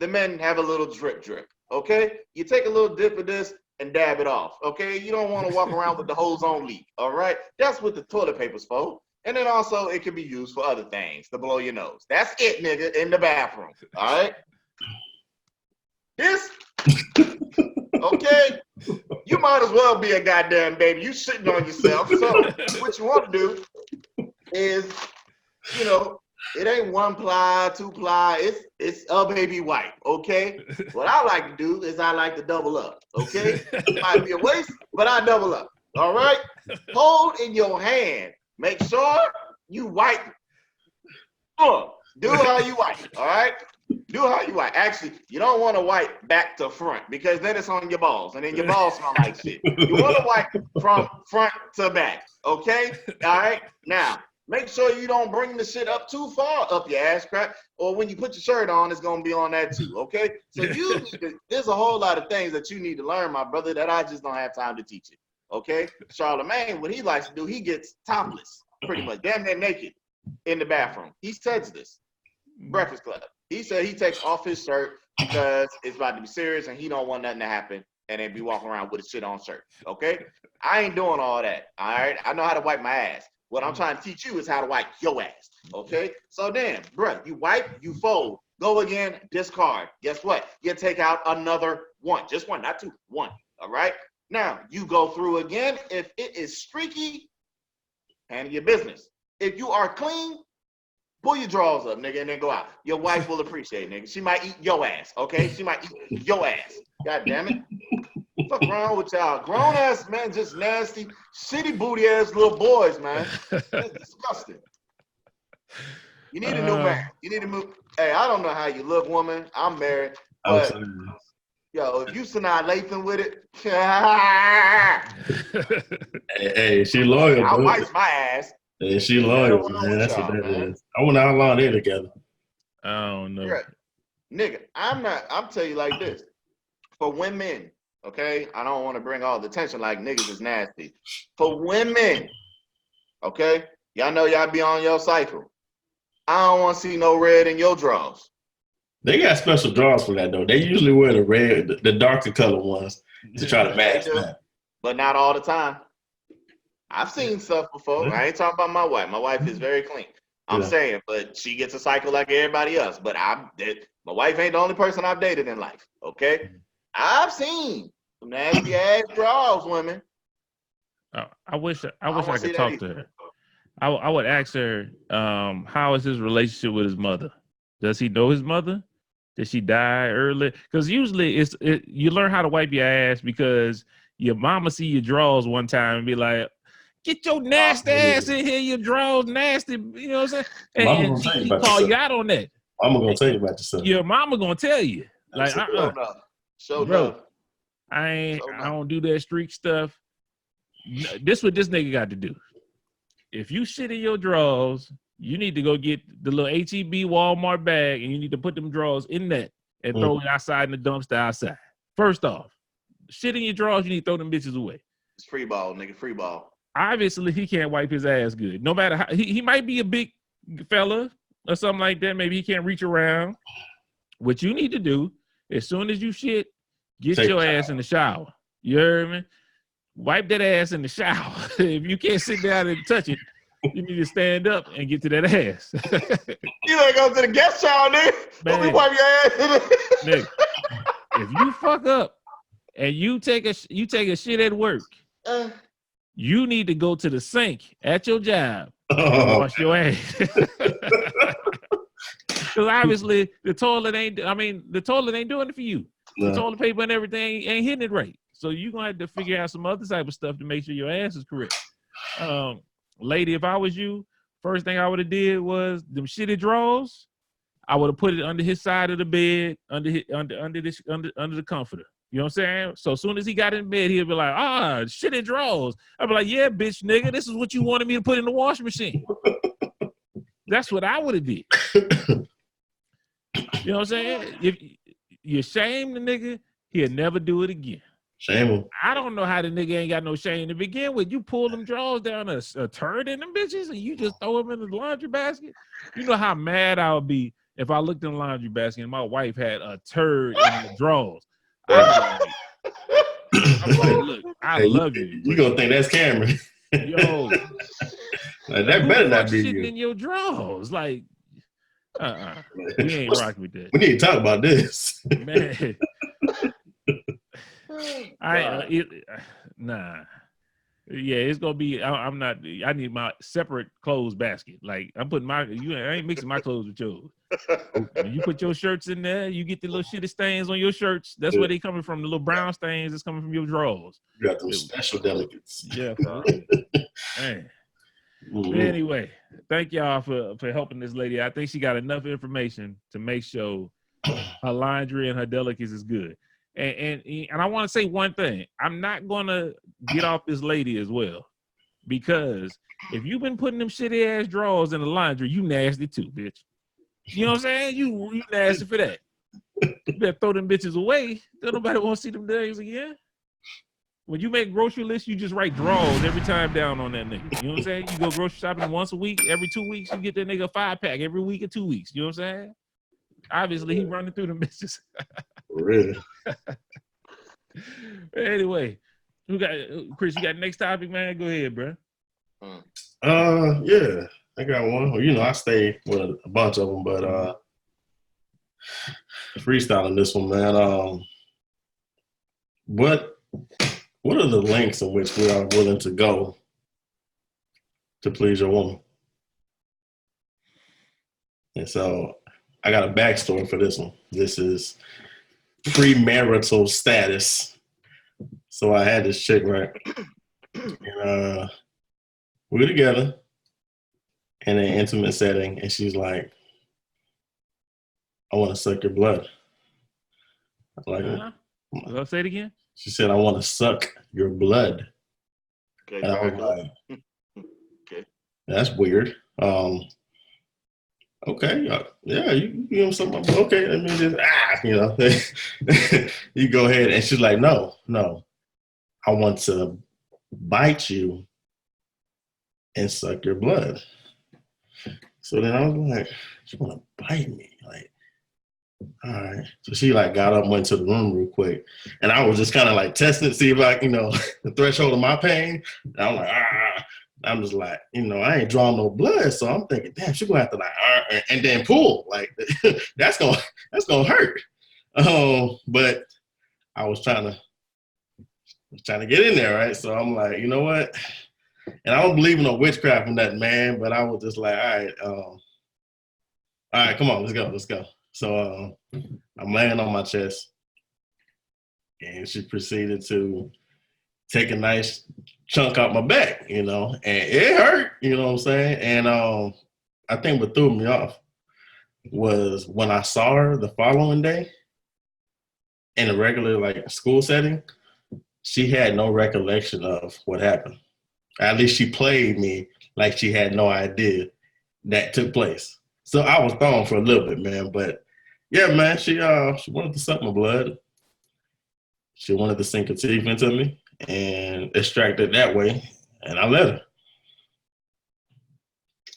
the men have a little drip, okay? You take a little dip of this and dab it off, okay? You don't want to walk around with the hose on leak, all right? That's what the toilet paper's for. And then also it can be used for other things to blow your nose. That's it, nigga, in the bathroom, all right? This, okay, you might as well be a goddamn baby. You shitting on yourself. So what you want to do is, you know, it ain't 1 ply, 2 ply. It's a baby wipe, okay? What I like to do is I like to double up, okay? It might be a waste, but I double up, all right? Hold in your hand. Make sure you wipe. Do how you wipe, all right? Do how you wipe. Actually, you don't want to wipe back to front because then it's on your balls, and then your balls smell like shit. You want to wipe from front to back, okay? All right? Now, make sure you don't bring the shit up too far up your ass crack, or when you put your shirt on, it's going to be on that too, okay? So you need to, there's a whole lot of things that you need to learn, my brother, that I just don't have time to teach you, okay? Charlamagne, what he likes to do, he gets topless, pretty much, damn near naked in the bathroom. He says this, Breakfast Club. He said he takes off his shirt because it's about to be serious and he don't want nothing to happen and then be walking around with a shit on shirt, okay? I ain't doing all that, all right? I know how to wipe my ass. What I'm trying to teach you is how to wipe your ass, okay? So then, bruh, you wipe, you fold, go again, discard. Guess what? You take out another one, just one, not two, one, all right? Now, you go through again. If it is streaky, handle your business. If you are clean, pull your drawers up, nigga, and then go out. Your wife will appreciate it, nigga. She might eat your ass, okay? She might eat your ass. God damn it. What's wrong with y'all? Grown ass, man, just nasty, shitty booty ass little boys, man. It's disgusting. You need a new man. You need to move. Hey, I don't know how you look, woman. I'm married. But, yo, if you Sanaa Lathan with it, hey, she loyal. I'll wipe my ass. Yeah, she loyal, man. That's what that is. I wonder how long they're together. I don't know. Right. Nigga, I'm telling you like this. For women, okay? I don't want to bring all the attention like niggas is nasty. For women, okay? Y'all know y'all be on your cycle. I don't want to see no red in your drawers. They got special drawers for that, though. They usually wear the red, the darker color ones to try to match that. But not all the time. I've seen stuff before. I ain't talking about my wife. My wife is very clean. I'm saying, but she gets a cycle like everybody else. But my wife ain't the only person I've dated in life, okay? I've seen some nasty ass drawers, women. I wish I could talk to her. I would ask her, how is his relationship with his mother? Does he know his mother? Did she die early? Because usually you learn how to wipe your ass because your mama see your drawers one time and be like, get your nasty ass in here, your drawers nasty. You know what I'm saying? And she call you out on that. Mama gonna tell you about yourself. Your mama gonna tell you. Like, Show bro, up. I don't do that streak stuff. This what this nigga got to do. If you shit in your drawers, you need to go get the little H-E-B Walmart bag and you need to put them drawers in that and throw it outside in the dumpster outside. First off, shit in your drawers, you need to throw them bitches away. It's free ball, nigga, free ball. Obviously, he can't wipe his ass good. No matter how, he might be a big fella or something like that. Maybe he can't reach around. What you need to do, as soon as you shit, get your ass in the shower. You heard me? Wipe that ass in the shower. If you can't sit down and touch it, you need to stand up and get to that ass. You ain't go to the guest shower, nigga. Don't be wipe your ass. Nigga, if you fuck up and you take a shit at work, you need to go to the sink at your job and wash your ass. Because obviously the toilet ain't doing it for you. No. The toilet paper and everything ain't hitting it right. So you're going to have to figure out some other type of stuff to make sure your ass is correct. Lady, if I was you, first thing I would have did was them shitty drawers. I would have put it under his side of the bed, under the comforter. You know what I'm saying? So as soon as he got in bed, he'll be like, shitty drawers. I'd be like, yeah, bitch, nigga, this is what you wanted me to put in the washing machine. That's what I would have did. You know what I'm saying? If you shame the nigga, he'll never do it again. Shame him. I don't know how the nigga ain't got no shame to begin with. You pull them drawers down a turd in them bitches and you just throw them in the laundry basket. You know how mad I would be if I looked in the laundry basket and my wife had a turd in the drawers. I'm like, look, I love you. You gonna think that's Cameron. Yo. Like, that better not be you. you. In your drawers. Like, we ain't rocking with that. We need to talk about this. Man. Nah. Yeah, it's gonna be. I'm not. I need my separate clothes basket. Like I'm putting I ain't mixing my clothes with yours. When you put your shirts in there, you get the little shitty stains on your shirts. That's where they coming from. The little brown stains that's coming from your drawers. You got those special delegates. Yeah, man. Mm-hmm. Anyway, thank y'all for helping this lady. I think she got enough information to make sure her laundry and her delicacies is good. And I want to say one thing. I'm not gonna get off this lady as well, because if you've been putting them shitty ass drawers in the laundry, you nasty too, bitch. You know what I'm saying? You nasty for that. You better throw them bitches away. Don't nobody want to see them things again. When you make grocery lists, you just write drawers every time down on that nigga. You know what I'm saying? You go grocery shopping once a week, every 2 weeks, you get that nigga a 5-pack every week or 2 weeks. You know what I'm saying? Obviously, he running through them bitches. Really? Anyway, Chris, you got the next topic, man? Go ahead, bro. Yeah, I got one. Well, I stay with a bunch of them, but freestyling this one, man. What are the lengths in which we are willing to go to please your woman? And so I got a backstory for this one. This is premarital status. So I had this chick, right? And we're together in an intimate setting, and she's like, I want to suck your blood. I'm like, I'll say it again. She said, I want to suck your blood. Okay, and I was like, okay. That's weird. Okay, yeah, you know something. Okay, let me just you go ahead. And she's like, no, I want to bite you and suck your blood. So then I was like, you want to bite me? Like, all right. So she like got up and went to the room real quick. And I was just kind of like testing to see if I, the threshold of my pain. And I'm like, I'm just like, I ain't drawing no blood. So I'm thinking, damn, she's gonna have to like, and then pull. Like, that's gonna hurt. But I was trying to get in there, right? So I'm like, you know what? And I don't believe in no witchcraft from that man, but I was just like, all right, come on, let's go. So I'm laying on my chest, and she proceeded to take a nice chunk out my back, and it hurt, you know what I'm saying? And I think what threw me off was when I saw her the following day in a regular like school setting, she had no recollection of what happened. At least she played me like she had no idea that took place. So I was thrown for a little bit, man. But yeah, man, she wanted to suck my blood. She wanted to sink her teeth into me and extract it that way, and I let her.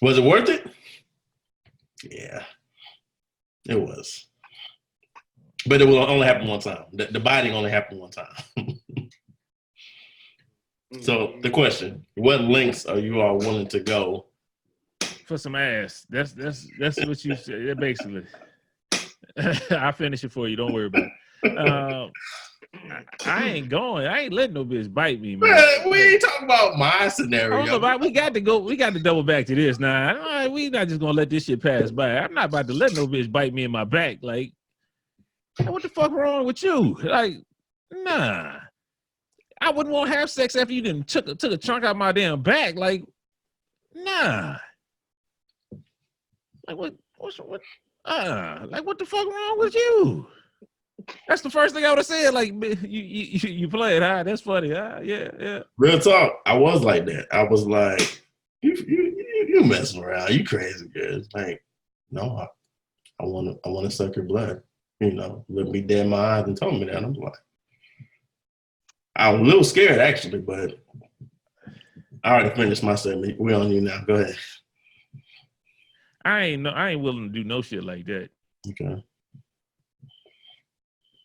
Was it worth it? Yeah, it was. But it will only happen one time. The biting only happened one time. So the question: what lengths are you all willing to go for some ass? That's what you said. Basically, I'll finish it for you. Don't worry about it. I ain't going. I ain't letting no bitch bite me, man. We ain't talking about my scenario. We got to go. We got to double back to this now. We not just gonna let this shit pass by. I'm not about to let no bitch bite me in my back. Like, what the fuck wrong with you? Like, nah. I wouldn't want to have sex after you done took a chunk out my damn back. Like, nah. Like what? Like what the fuck wrong with you? That's the first thing I would have said. Like, you play it, huh? That's funny, huh? Yeah. Real talk. I was like that. I was like, you messing around. You crazy, girl. Like, no, I want to suck your blood. You know, looked me dead in my eyes and told me that. I'm like, I'm a little scared actually, but I already finished my segment. We're on you now. Go ahead. I ain't willing to do no shit like that. Okay.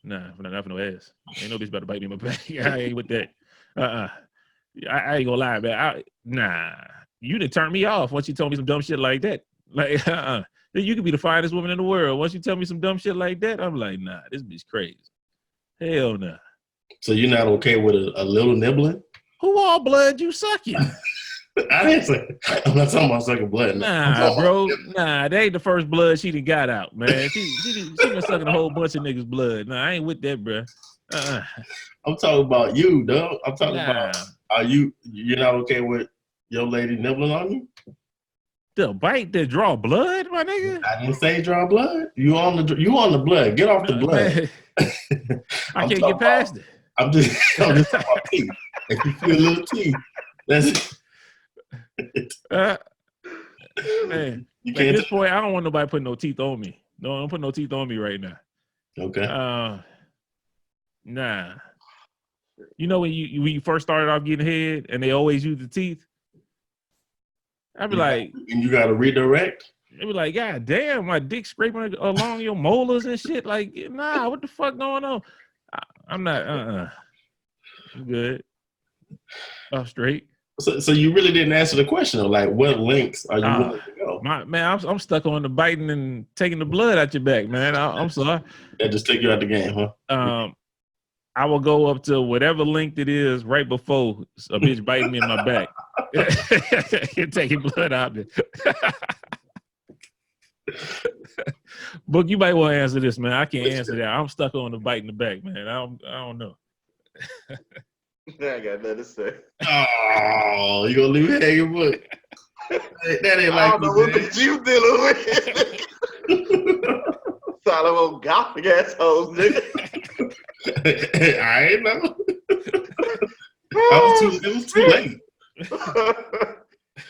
Nah, not for no ass. Ain't no bitch about to bite me in my back. I ain't with that. I ain't gonna lie, man. Nah. You done turned me off once you told me some dumb shit like that. Like, you could be the finest woman in the world. Once you tell me some dumb shit like that, I'm like, nah, this bitch crazy. Hell nah. So you're not okay with a little nibbling? Who all blood you sucking? I didn't say. I'm not talking about sucking blood. Nah, bro. Nah, that ain't the first blood she done got out, man. She been sucking a whole bunch of niggas' blood. Nah, I ain't with that, bro. I'm talking about you, though. I'm talking about. You're not okay with your lady nibbling on you? The bite that draw blood, my nigga? I didn't say draw blood. You on the blood. Get off the blood. I can't get past it. I'm just talking about teeth. If you feel a little teeth, that's man. At this point, I don't want nobody putting no teeth on me. No, don't put no teeth on me right now. Okay. Nah. You know when you first started off getting head and they always use the teeth? I'd be like, and you gotta redirect. They be like, God damn, my dick scraping along your molars and shit. Like, nah, what the fuck going on? I'm not. I'm good. I'm straight. So you really didn't answer the question of like, what lengths are you willing to go? I'm stuck on the biting and taking the blood out your back, man. I'm sorry. That just take you out the game, huh? I will go up to whatever length it is right before a bitch biting me in my back. You're taking blood out there. Book, you might want to answer this, man. I can't answer that. I'm stuck on the bite in the back, man. I don't know. I got nothing to say. Oh, you gonna leave it hanging, Book? That ain't like I don't know what you dealing with. Solid old gothic assholes, nigga. I ain't know. It was too late.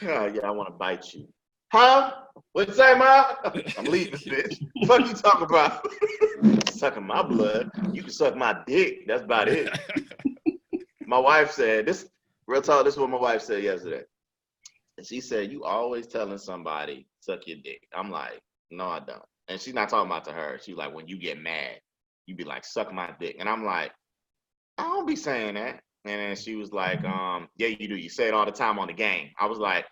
Yeah, I want to bite you. Huh? What you say, Ma? I'm leaving, bitch. What you talking about? Sucking my blood. You can suck my dick. That's about it. My wife said, this is what my wife said yesterday. And she said, you always telling somebody, suck your dick. I'm like, no, I don't. And she's not talking about to her. She's like, when you get mad, you be like, suck my dick. And I'm like, I don't be saying that. And then she was like, yeah, you do. You say it all the time on the game. I was like,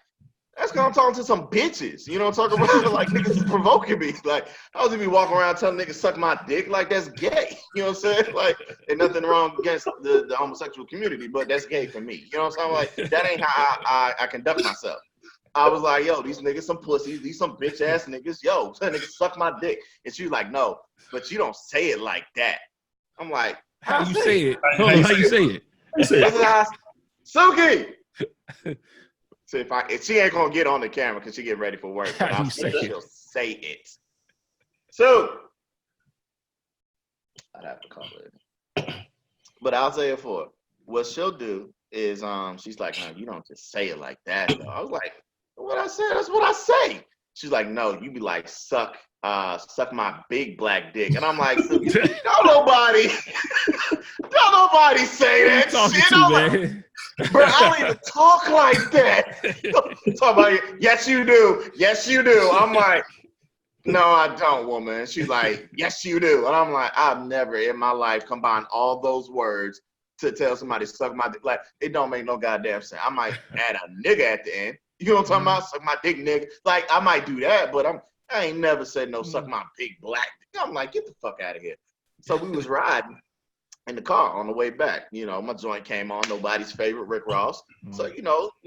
that's because I'm talking to some bitches. You know what I'm talking about? Like, niggas is provoking me. Like, I was gonna be walking around telling niggas suck my dick. Like, that's gay. You know what I'm saying? Like, ain't nothing wrong against the homosexual community, but that's gay for me. You know what I'm saying? Like, that ain't how I conduct myself. I was like, yo, these niggas some pussies. These some bitch ass niggas. Yo, niggas suck my dick. And she was like, no, but you don't say it like that. I'm like, how you say it? How you say it? Suki. So if she ain't gonna get on the camera because she getting ready for work, but I'm sure she'll say it. So I'd have to call it. But I'll say it for her. What she'll do is she's like, no, you don't just say it like that. Though. I was like, what I said, that's what I say. She's like, no, you be like, suck my big black dick. And I'm like, don't nobody say that shit. Bro, I don't even talk like that. Talk about, yes, you do. Yes, you do. I'm like, no, I don't, woman. She's like, yes, you do. And I'm like, I've never in my life combined all those words to tell somebody to suck my dick. Like, it don't make no goddamn sense. I might add a nigga at the end. You know what I'm talking about? Suck my dick, nigga. Like, I might do that, but I ain't never said no suck my big black dick. I'm like, get the fuck out of here. So we was riding in the car on the way back. You know, my joint came on, nobody's favorite, Rick Ross. So, you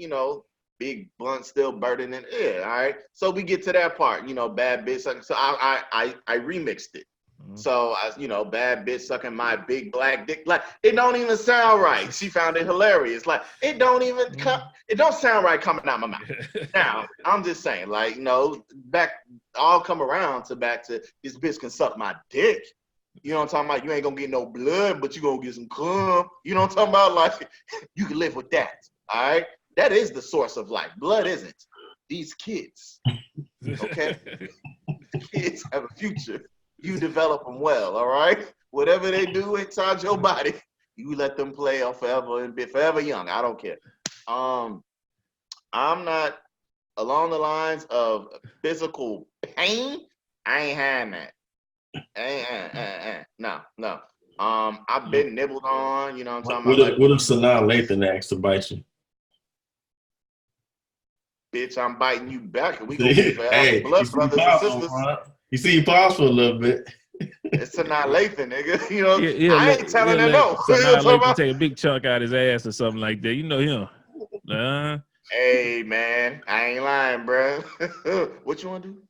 know, big blunt still burning in the air, all right? So we get to that part, you know, bad bitch sucking. So I remixed it. So, bad bitch sucking my big black dick. Like, it don't even sound right. She found it hilarious. Like, it don't sound right coming out my mouth. Now, I'm just saying, like, I'll come around to this bitch can suck my dick. You know what I'm talking about? You ain't gonna get no blood, but you gonna get some cum. You know what I'm talking about? Like, you can live with that, all right? That is the source of life. Blood isn't. These kids, okay? Kids have a future. You develop them well, all right? Whatever they do inside your body, you let them play on forever and be forever young. I don't care. I'm not along the lines of physical pain. I ain't had that. No. I've been nibbled on, you know what I'm talking about? What if Sanaa Lathan asks to bite you? Bitch, I'm biting you back, and we gonna be forever blood brothers and sisters. You see, you pause for a little bit. It's Sanaa Lathan, nigga. You know, I ain't telling her no. Sanaa Lathan take a big chunk out his ass or something like that. You know him. Hey, man, I ain't lying, bro. What you want to do?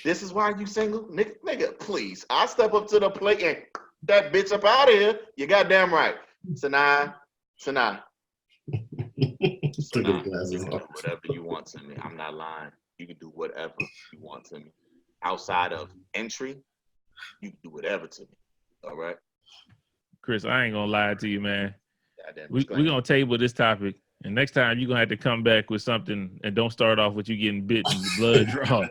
This is why you single? Nigga, please. I step up to the plate and that bitch up out of here. You goddamn right. Sanaa. You can do whatever you want to me. I'm not lying. You can do whatever you want to me. Outside of entry, you can do whatever to me. All right? Chris, I ain't gonna lie to you, man. We're gonna table this topic, and next time you're gonna have to come back with something, and don't start off with you getting bit and blood drawn.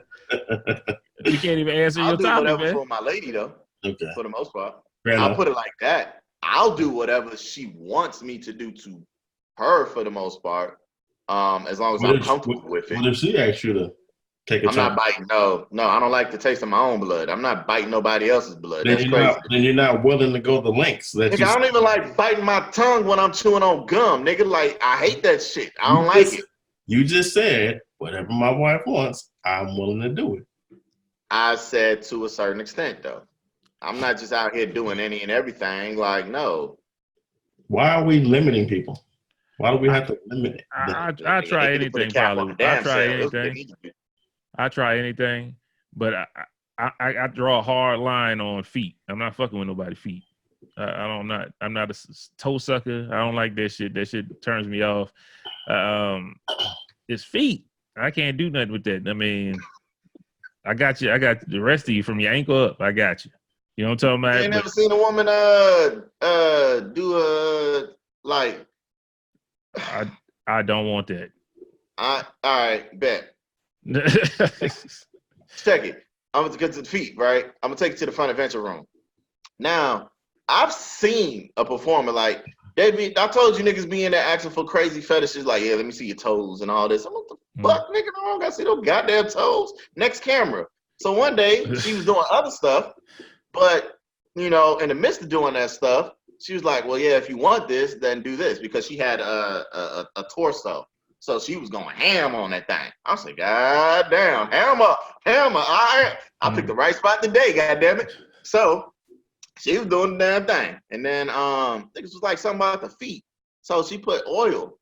You can't even answer your topic, man. I'll do whatever for my lady, though. Okay. For the most part. I'll put it like that. I'll do whatever she wants me to do to her for the most part. As long as I'm comfortable with it. What if she asks you to take a I'm not biting. No, I don't like the taste of my own blood. I'm not biting nobody else's blood. That's crazy. Then you're not willing to go the lengths. I don't even like biting my tongue when I'm chewing on gum. Nigga, like, I hate that shit. I don't like it. You just said, whatever my wife wants, I'm willing to do it. I said to a certain extent, though. I'm not just out here doing any and everything. Like, no. Why are we limiting people? Why do we have to limit it? I try anything, probably. I try anything, but I draw a hard line on feet. I'm not fucking with nobody's feet. I'm not a toe sucker. I don't like that shit. That shit turns me off. It's feet. I can't do nothing with that. I mean, I got you. I got the rest of you from your ankle up. I got you. You know what I'm talking about? You ain't never seen a woman do a like. I don't want that. All right, bet. Check it. I'm gonna get to the feet, right? I'm gonna take you to the Fun Adventure room. Now, I've seen a performer like I told you niggas be in there asking for crazy fetishes, like, yeah, let me see your toes and all this. I'm like, what the fuck, nigga? I don't gotta see those goddamn toes. Next camera. So one day she was doing other stuff, but in the midst of doing that stuff, she was like, well, yeah, if you want this, then do this, because she had a torso. So she was going ham on that thing. I was like, God damn, hammer. I picked the right spot today, God damn it. So she was doing the damn thing. And then I think it was like something about the feet. So she put oil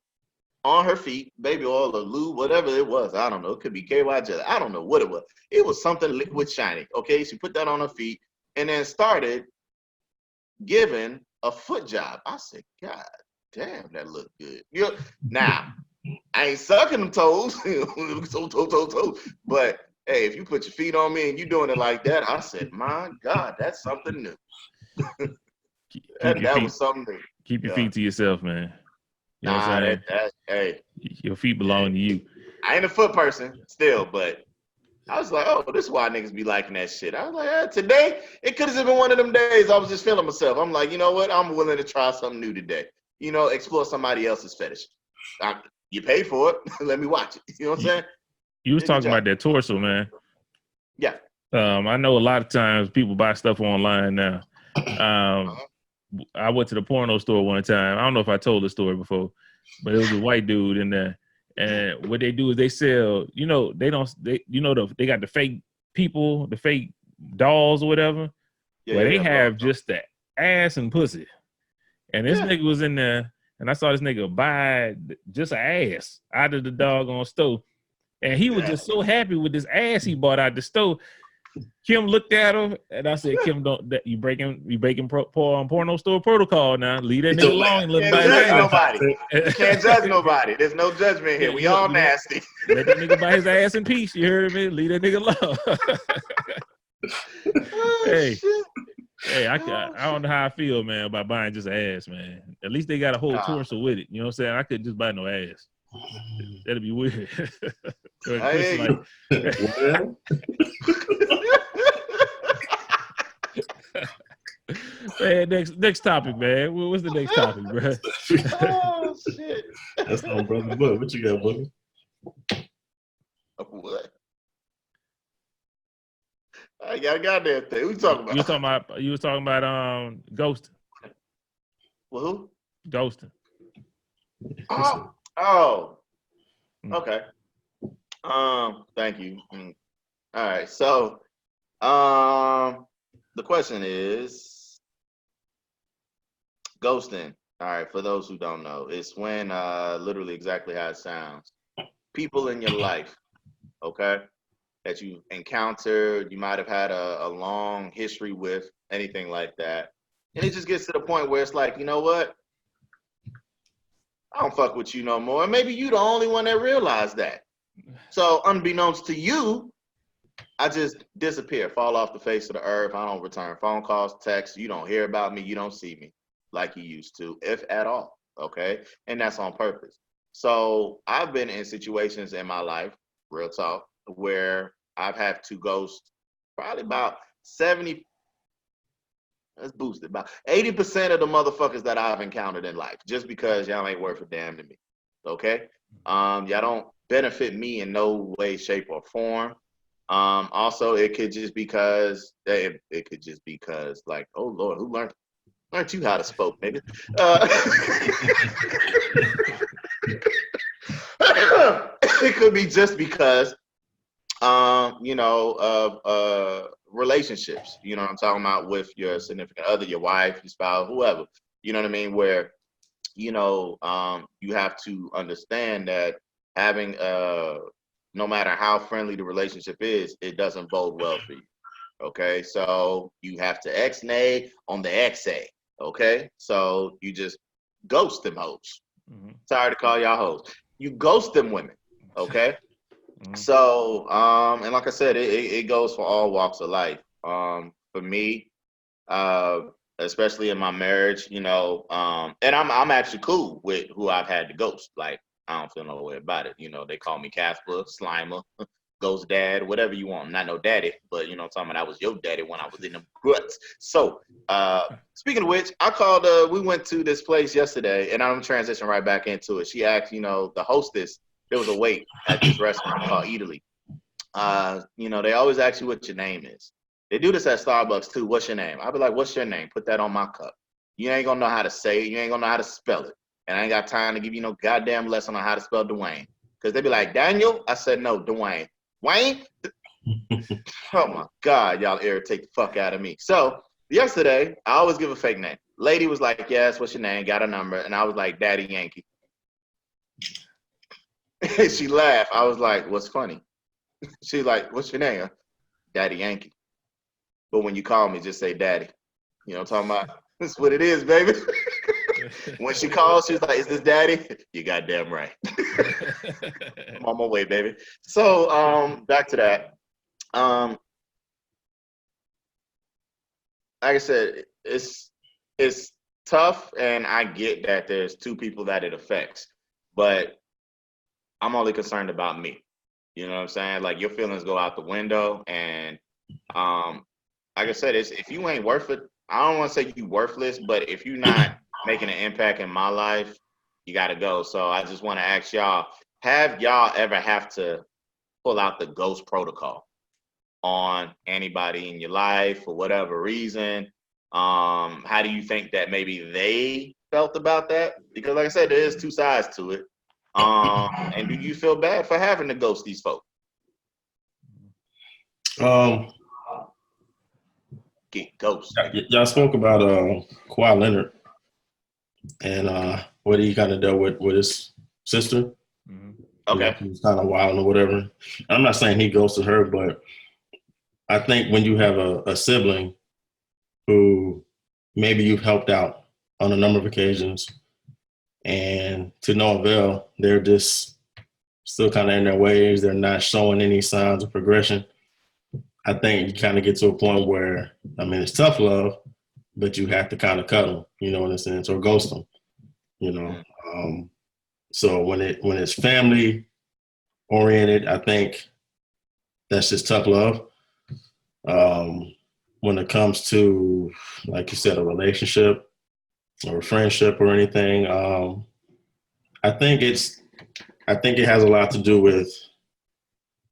on her feet, baby oil or lube, whatever it was. I don't know. It could be KY jelly. I don't know what it was. It was something liquid shiny. Okay, she put that on her feet and then started giving a foot job. I said, God damn, that looked good. Now, I ain't sucking them toes, toe. But hey, if you put your feet on me and you doing it like that, I said, my God, that's something new. that was something new. Keep your feet to yourself, man. You know what I'm saying? Hey, your feet belong to you. I ain't a foot person still, but I was like, oh, this is why niggas be liking that shit. I was like, today, it could have been one of them days I was just feeling myself. I'm like, you know what? I'm willing to try something new today. Explore somebody else's fetish. You pay for it. Let me watch it. You know what I'm saying? You was talking about that torso, man. Yeah. I know a lot of times people buy stuff online now. I went to the porno store one time. I don't know if I told the story before, but it was a white dude in there. And what they do is they sell, they got the fake people, the fake dolls or whatever. Yeah, they have just the ass and pussy. And this nigga was in there, and I saw this nigga buy just an ass out of the doggone stove. And he was just so happy with this ass he bought out the stove. Kim looked at him, and I said, Kim, you breaking porno store protocol now. Leave that nigga alone and let him buy his ass. Nobody. You can't judge nobody. There's no judgment here. We all nasty. Let that nigga buy his ass in peace. You heard me? Leave that nigga alone. Hey, I don't know how I feel, man, about buying just ass, man. At least they got a whole torso with it. You know what I'm saying? I couldn't just buy no ass. That'd be weird. Well. Man, next topic, man. What's the next topic, bro? Oh shit! That's my brother. What you got, buddy? What? I got a goddamn thing. What you talking about? You was talking about ghosting. Well, who? Ghosting. Oh. Okay. Thank you. All right. So, the question is ghosting. All right. For those who don't know, it's when literally exactly how it sounds. People in your life, okay, that you encountered, you might have had a long history with, anything like that, and it just gets to the point where it's like, you know what? I don't fuck with you no more. And maybe you the only one that realized that. So unbeknownst to you, I just disappear, fall off the face of the earth. I don't return phone calls, texts. You don't hear about me. You don't see me like you used to, if at all. Okay. And that's on purpose. So I've been in situations in my life, real talk, where I've had to ghost probably about 70, let's boost it, about 80% of the motherfuckers that I've encountered in life, just because y'all ain't worth a damn to me. Okay? Y'all don't benefit me in no way, shape, or form. Also, it could just because like, oh Lord, who learned you how to spoke, nigga? It could be just because of relationships, you know what I'm talking about, with your significant other, your wife, your spouse, whoever, you know what I mean, where, you have to understand that having no matter how friendly the relationship is, it doesn't bode well for you. Okay, so you have to ex-nay on the XA. Okay, so you just ghost them hoes. Mm-hmm. Sorry to call y'all hoes. You ghost them women. Okay. Mm-hmm. So, and like I said, it goes for all walks of life. For me, especially in my marriage, and I'm actually cool with who I've had to ghost. Like, I don't feel no way about it. They call me Casper, Slimer, Ghost Dad, whatever you want. Not no daddy, but I'm talking about I was your daddy when I was in them guts. So, speaking of which, I called, we went to this place yesterday, and I'm transitioning right back into it. She asked, the hostess, there was a wait at this restaurant called Italy. They always ask you what your name is. They do this at Starbucks too. What's your name? I'll be like, what's your name? Put that on my cup. You ain't gonna know how to say it. You ain't gonna know how to spell it. And I ain't got time to give you no goddamn lesson on how to spell Dwayne. Because they be like, Daniel? I said, no, Dwayne. Wayne? Oh my God, y'all irritate the fuck out of me. So yesterday, I always give a fake name. Lady was like, yes, what's your name? Got a number. And I was like, Daddy Yankee. She laughed. I was like, what's funny? She's like, what's your name? Daddy Yankee. But when you call me, just say daddy. You know what I'm talking about? That's what it is, baby. When she calls, she's like, is this daddy? You goddamn right. I'm on my way, baby. So back to that. Like I said, it's tough, and I get that there's two people that it affects, but I'm only concerned about me. You know what I'm saying? Like, your feelings go out the window, and like I said, if you ain't worth it, I don't want to say you worthless, but if you're not making an impact in my life, you got to go. So I just want to ask y'all, have y'all ever have to pull out the ghost protocol on anybody in your life for whatever reason? How do you think that maybe they felt about that? Because like I said, there is two sides to it. And do you feel bad for having to ghost these folks? Get ghost. Y'all spoke about Kawhi Leonard and what he kind of dealt with his sister. Mm-hmm. Okay. He was kind of wild or whatever. I'm not saying he ghosted her, but I think when you have a sibling who maybe you've helped out on a number of occasions, and to no avail, they're just still kind of in their ways. They're not showing any signs of progression. I think you kind of get to a point where, it's tough love, but you have to kind of cut them, in a sense, or ghost them, So when it's family oriented, I think that's just tough love. When it comes to, like you said, a relationship or a friendship or anything, I think it has a lot to do with,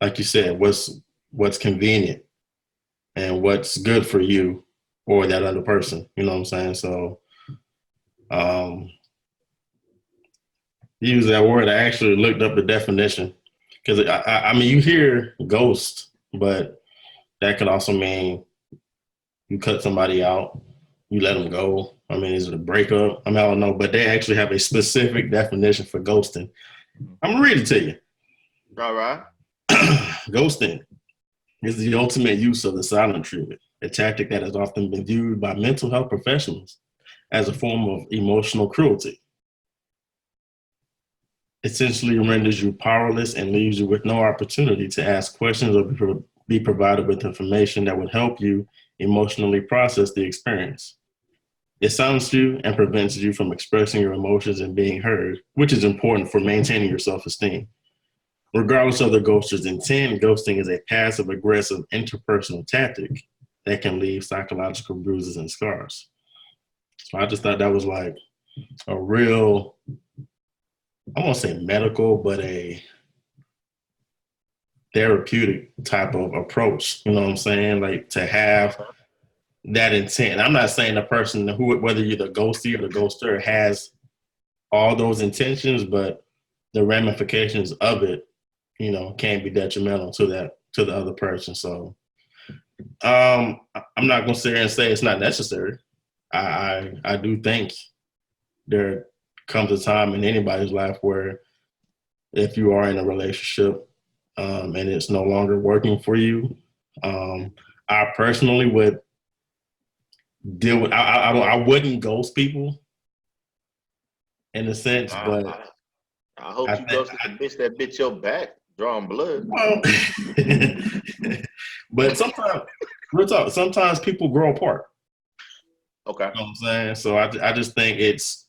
like you said, what's convenient and what's good for you or that other person. You know what I'm saying? So, use that word. I actually looked up the definition because I mean, you hear ghost, but that could also mean you cut somebody out, you let them go. I mean, is it a breakup? I mean, I don't know, but they actually have a specific definition for ghosting. I'm gonna read it to you. All right. Ghosting is the ultimate use of the silent treatment, a tactic that has often been viewed by mental health professionals as a form of emotional cruelty. Essentially renders you powerless and leaves you with no opportunity to ask questions or be provided with information that would help you emotionally process the experience. It silences you and prevents you from expressing your emotions and being heard, which is important for maintaining your self-esteem. Regardless of the ghoster's intent, ghosting is a passive-aggressive interpersonal tactic that can leave psychological bruises and scars. So I just thought that was like a real, I won't say medical, but a therapeutic type of approach. You know what I'm saying? Like to have that intent. I'm not saying the person who, whether you're the ghostee or the ghoster, has all those intentions, but the ramifications of it, you know, can be detrimental to the other person. So I'm not gonna sit here and say it's not necessary. I do think there comes a time in anybody's life where if you are in a relationship and it's no longer working for you, I personally would deal with. I wouldn't ghost people in a sense, but I hope you ghosted the bitch that bit your back, drawing blood. Well, but sometimes, real talk, sometimes people grow apart. Okay. You know what I'm saying? So I just think it's,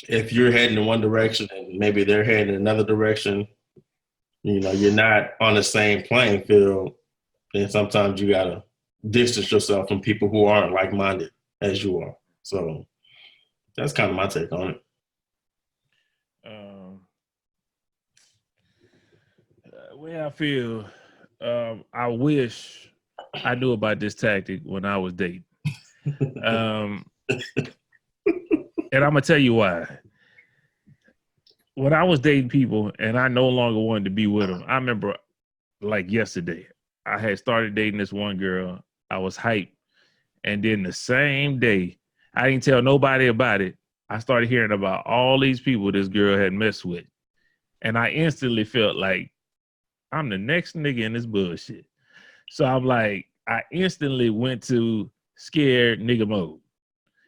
if you're heading in one direction and maybe they're heading in another direction, you know, you're not on the same playing field, then sometimes you gotta distance yourself from people who aren't like-minded as you are. So that's kind of my take on it. Way I feel, I wish I knew about this tactic when I was dating. And I'm gonna tell you why. When I was dating people and I no longer wanted to be with them, I remember like yesterday, I had started dating this one girl. I was hyped. And then the same day, I didn't tell nobody about it. I started hearing about all these people this girl had messed with. And I instantly felt like I'm the next nigga in this bullshit. So I'm like, I instantly went to scared nigga mode.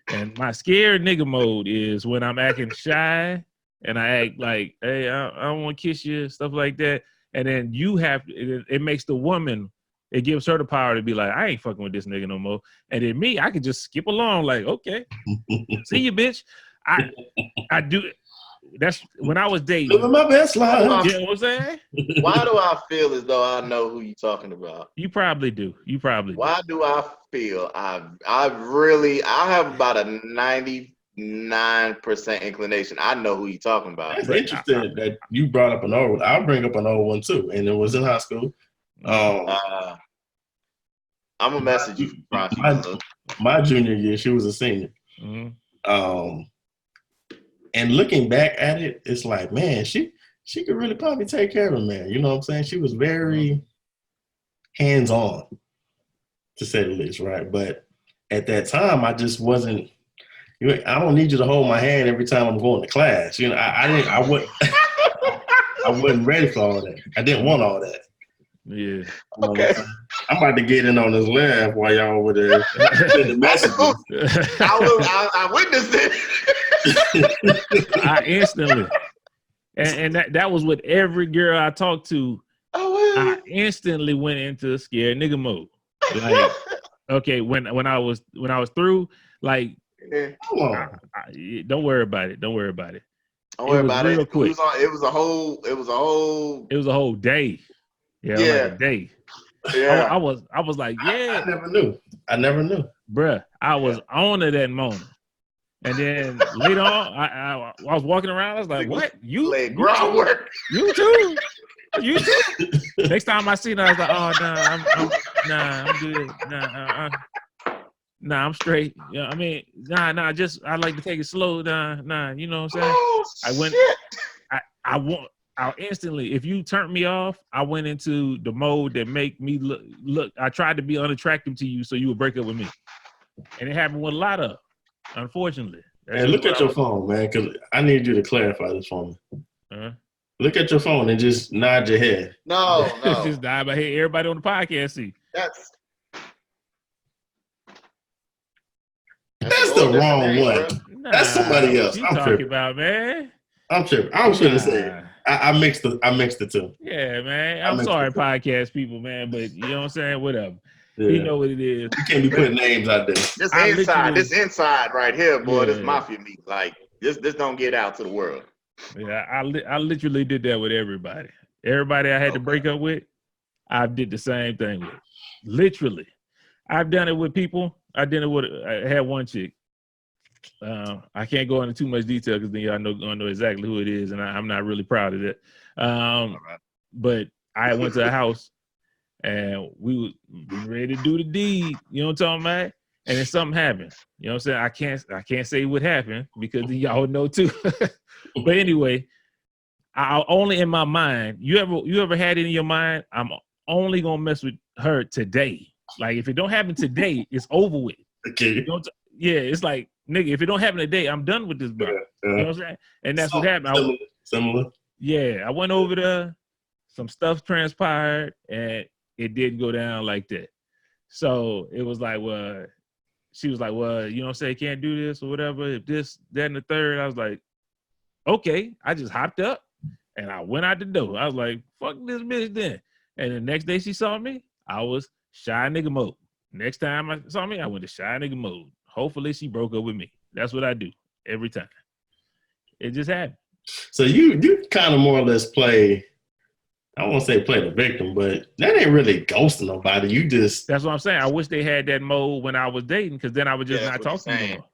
And my scared nigga mode is when I'm acting shy and I act like, hey, I don't want to kiss you, stuff like that. And then you have, it makes the woman, it gives her the power to be like, I ain't fucking with this nigga no more. And then me, I could just skip along like, okay, see you, bitch. I do. That's when I was dating. Living my best life. You know what I'm saying? Why do I feel as though I know who you're talking about? You probably do. Why do I feel I have about a 99% inclination. I know who you're talking about. It's interesting that you brought up an old one. I'll bring up an old one too, and it was in high school. I'm gonna message you. My junior year, she was a senior. Mm-hmm. And looking back at it, it's like, man, she could really probably take care of a man. You know what I'm saying? She was very hands-on, to say the least, right? But at that time, I just wasn't. I don't need you to hold my hand every time I'm going to class. You know, I wasn't ready for all that. I didn't want all that. Yeah. Okay. I'm about to get in on this laugh while y'all over there sending messages. I witnessed it. I instantly, and that was with every girl I talked to. I instantly went into scared nigga mode. Like, okay, when I was through, like, don't worry about it. Don't worry about it. Don't worry about it. Quick. It was a whole day. Yeah. Like a day. Yeah. I was like, yeah. I never knew. Bruh, I was on it that moment. And then later on, I was walking around. I was like, "What? You groundwork? You too? You too?" Next time I see her, I was like, "Oh no, I'm good. I'm straight. Yeah, I mean, I like to take it slow. You know what I'm saying?" Oh, I instantly, if you turned me off, I went into the mode that make me look. I tried to be unattractive to you, so you would break up with me, and it happened with a lot of. Unfortunately. Hey, look at your phone, man, because I need you to clarify this for me. Look at your phone and just nod your head. No. Just nod my head. Everybody on the podcast see. That's the wrong one. That's somebody else. I'm talking about, man. I'm tripping. I was going to say I mixed the two. Yeah, man. I'm sorry, podcast people, man, but you know what I'm saying? Whatever. Yeah. You know what it is. You can't be putting names out there. This inside right here, boy. This mafia meat. Like this don't get out to the world. Yeah, I literally did that with everybody. Everybody I had to break up with, I did the same thing with. Literally. I've done it with people. I had one chick. I can't go into too much detail because then y'all know exactly who it is, and I'm not really proud of that. But I went to a house. And we were ready to do the deed, you know what I'm talking about? And then something happened. You know what I'm saying? I can't say what happened because y'all know too. But anyway, I only in my mind, you ever had it in your mind, I'm only gonna mess with her today. Like if it don't happen today, it's over with. Okay. It's like, nigga, if it don't happen today, I'm done with this, bro. You know what I'm saying? And that's what happened. Similar. Yeah, I went over there, some stuff transpired, and it didn't go down like that. So it was like, well, she was like, well, you know what I'm saying, can't do this or whatever. If this, that, and the third, I was like, okay. I just hopped up and I went out the door. I was like, fuck this bitch then. And the next day she saw me, I was shy nigga mode. Next time I saw me, I went to shy nigga mode. Hopefully she broke up with me. That's what I do every time. It just happened. So you kind of more or less play, I won't say play the victim, but that ain't really ghosting nobody. You just... That's what I'm saying. I wish they had that mode when I was dating, because then I would just not talk to them anymore.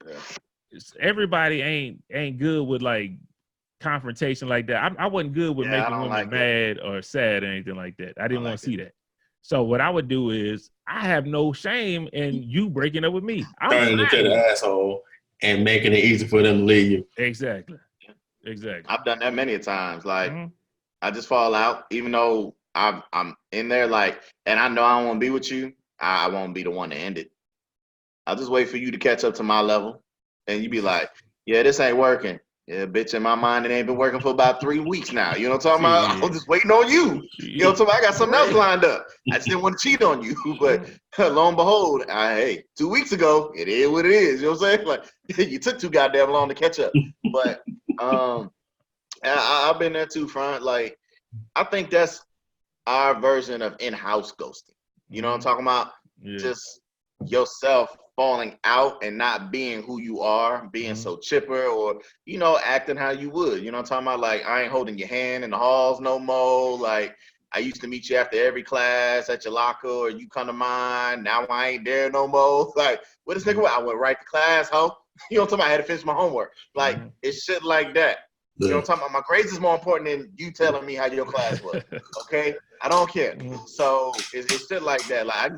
Yeah. Everybody ain't good with like confrontation like that. I wasn't good with making women mad or sad or anything like that. I didn't want to see that. So what I would do is I have no shame in you breaking up with me. I'm turning into the asshole and making it easy for them to leave you. Exactly. I've done that many times. Like, I just fall out, even though I'm in there, like, and I know I don't want to be with you. I won't be the one to end it. I'll just wait for you to catch up to my level, and you be like, "Yeah, this ain't working." Yeah, bitch. In my mind, it ain't been working for about 3 weeks now. You know what I'm talking about? I'm just waiting on you. You know what I'm talking about? I got something else lined up. I just didn't want to cheat on you, but lo and behold, 2 weeks ago, it is what it is. You know what I'm saying? Like, you took too goddamn long to catch up, but I've been there too, front. Like, I think that's our version of in-house ghosting. You know what I'm talking about? Yeah. Just yourself falling out and not being who you are, being so chipper or, you know, acting how you would. You know what I'm talking about? Like, I ain't holding your hand in the halls no more. Like, I used to meet you after every class at your locker, or you come to mine. Now I ain't there no more. Like, what this nigga? I went right to class, ho. You know what I'm talking about? I had to finish my homework. Like, it's shit like that. You know what I'm talking about? My grades is more important than you telling me how your class was. Okay? I don't care. So it's shit like that. Like,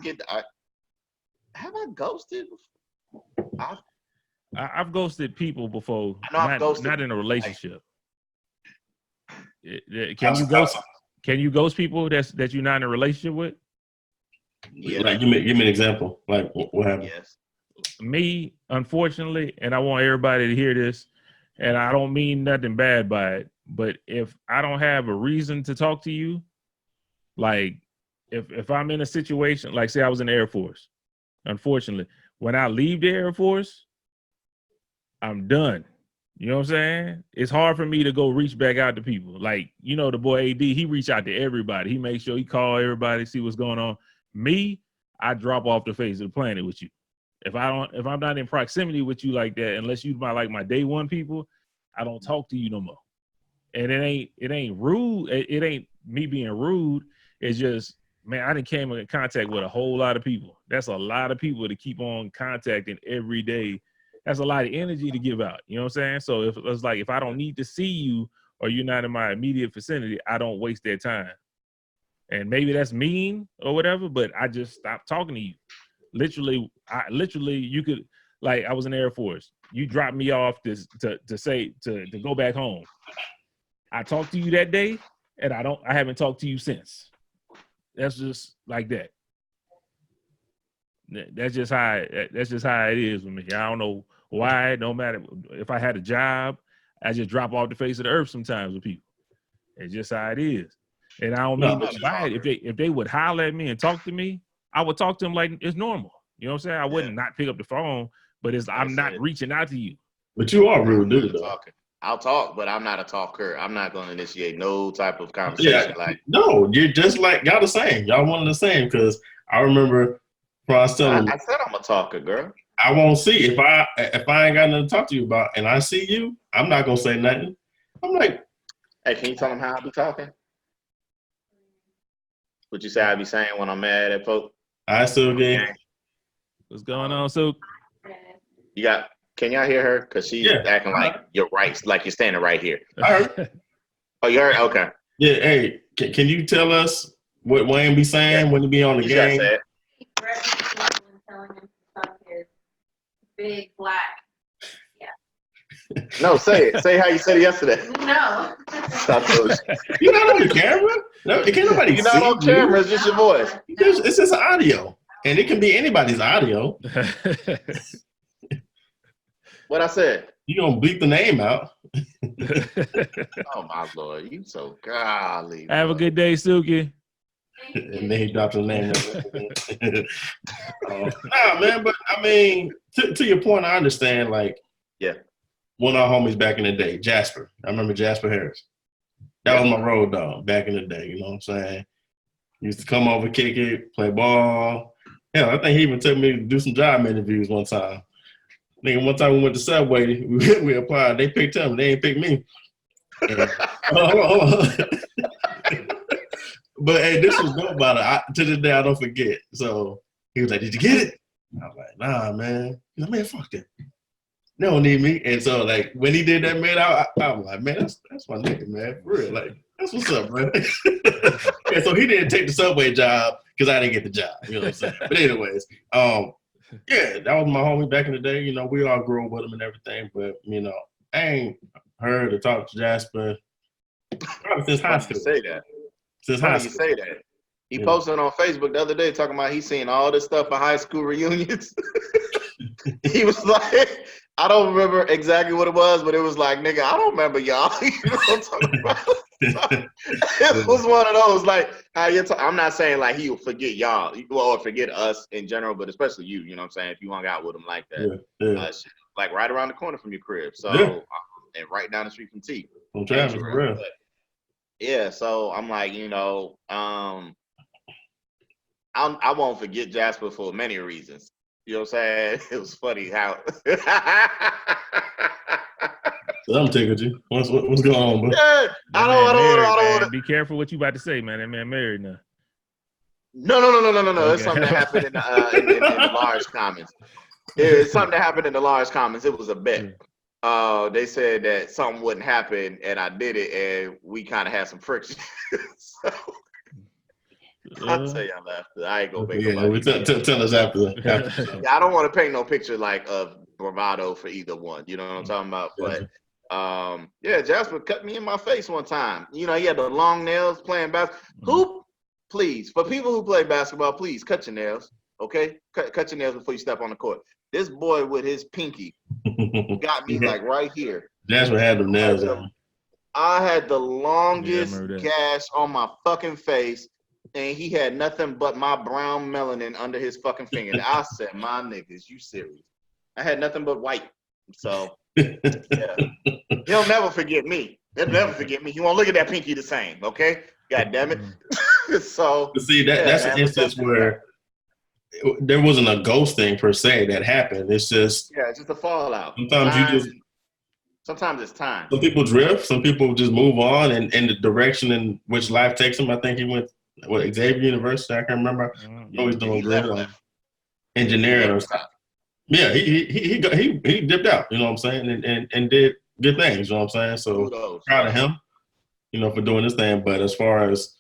have I ghosted? I've ghosted people before. Not in a relationship. Can you ghost people that you're not in a relationship with? Yeah. Like, give me an example. Like, what happened? Yes. Me, unfortunately, and I want everybody to hear this, and I don't mean nothing bad by it, but if I don't have a reason to talk to you, like if I'm in a situation, like say I was in the Air Force, unfortunately, when I leave the Air Force, I'm done. You know what I'm saying? It's hard for me to go reach back out to people. Like, you know, the boy AD, he reach out to everybody. He makes sure he call everybody, see what's going on. Me, I drop off the face of the planet with you. If I'm not in proximity with you like that, unless you my day one people, I don't talk to you no more. And it ain't rude. It ain't me being rude. It's just, man, I done came in contact with a whole lot of people. That's a lot of people to keep on contacting every day. That's a lot of energy to give out. You know what I'm saying? So if it's like, if I don't need to see you or you're not in my immediate vicinity, I don't waste their time. And maybe that's mean or whatever, but I just stopped talking to you. Literally, you could, like, I was in the Air Force. You dropped me off to go back home. I talked to you that day, and I haven't talked to you since. That's just like that. That's just how it is with me. I don't know why. No matter if I had a job, I just drop off the face of the earth sometimes with people. It's just how it is. And I don't mean much by it. If they would holler at me and talk to me, I would talk to them like it's normal. You know what I'm saying? I wouldn't not pick up the phone, but I'm not reaching out to you. But you are rude, dude. Though. I'll talk, but I'm not a talker. I'm not going to initiate no type of conversation. No, you're just like y'all the same. Y'all one of the same. Because I remember when I was telling I said I'm a talker, girl. I won't see if I ain't got nothing to talk to you about, and I see you, I'm not gonna say nothing. I'm like, hey, can you tell them how I be talking? What you say I be saying when I'm mad at folks? I still get. What's going on, Sook? Can y'all hear her? Because she's acting like you're right, like you're standing right here. I heard. Oh, you heard? Okay. Yeah, hey, can you tell us what Wayne be saying when he be on the game? Telling him to suck his big black. Yeah. No, say it. Say how you said it yesterday. No. You're not on the camera? No, can't nobody see you. You're not on camera, it's just your voice. It's just audio. And it can be anybody's audio. What I said? You gonna bleep the name out. Oh my Lord, you so golly. Have a good day, Suki. And then he dropped his name. Nah, man, but I mean, to your point, I understand, like, one of our homies back in the day, Jasper. I remember Jasper Harris. That was my road dog back in the day, you know what I'm saying? He used to come over, kick it, play ball. Hell, I think he even took me to do some job interviews one time. Nigga, one time we went to Subway, we applied, they picked him, they ain't picked me. Hold on. But hey, this was dope about it. To this day, I don't forget. So he was like, "Did you get it?" I was like, "Nah, man." He's like, "Man, fuck that. They don't need me." And so, like, when he did that, man, I was like, "Man, that's my nigga, man. For real, like, that's what's up, man." And so he didn't take the Subway job because I didn't get the job. You know what I'm saying? But anyways, yeah, that was my homie back in the day. You know, we all grew up with him and everything. But you know, I ain't heard or talked to Jasper probably since high school. Say that. How you say that? He posted on Facebook the other day talking about he's seen all this stuff at high school reunions. He was like, I don't remember exactly what it was, but it was like, nigga, I don't remember y'all. You know what I'm talking about? It was one of those, like, how you I'm not saying like he'll forget y'all or forget us in general, but especially you, you know what I'm saying? If you hung out with him like that. Like right around the corner from your crib. So, and right down the street from T. I'm driving for real. Yeah, so I'm like, you know, I won't forget Jasper for many reasons. You know what I'm saying? It was funny how. I'm taking you. What's going on, bro? Yeah, I don't want to. Be careful what you about to say, man. That man married now. No. Okay. It's something that happened in the large comments. It's something that happened in the large comments. It was a bet. They said that something wouldn't happen, and I did it, and we kind of had some friction. So I'll tell y'all after. I ain't gonna make tell us after. Yeah, I don't want to paint no picture like of bravado for either one. You know what I'm talking about? But yeah, Jasper cut me in my face one time. You know, he had the long nails playing basketball. Please, for people who play basketball, please cut your nails. Okay, cut your nails before you step on the court. This boy with his pinky got me like right here. Jasper had them nails on. I had the longest gash on my fucking face, and he had nothing but my brown melanin under his fucking finger. I said, my niggas, you serious? I had nothing but white. So, yeah. He'll never forget me. He'll never forget me. He won't look at that pinky the same, okay? God damn it. So, see, that's an instance where there wasn't a ghosting per se that happened. It's just it's just a fallout. Sometimes you just Sometimes it's time. Some people drift. Some people just move on and in the direction in which life takes them. I think he went Xavier University. I can't remember. He's doing good. Engineering or something. Yeah, he dipped out. You know what I'm saying, and did good things. You know what I'm saying. So proud of him. You know, for doing this thing. But as far as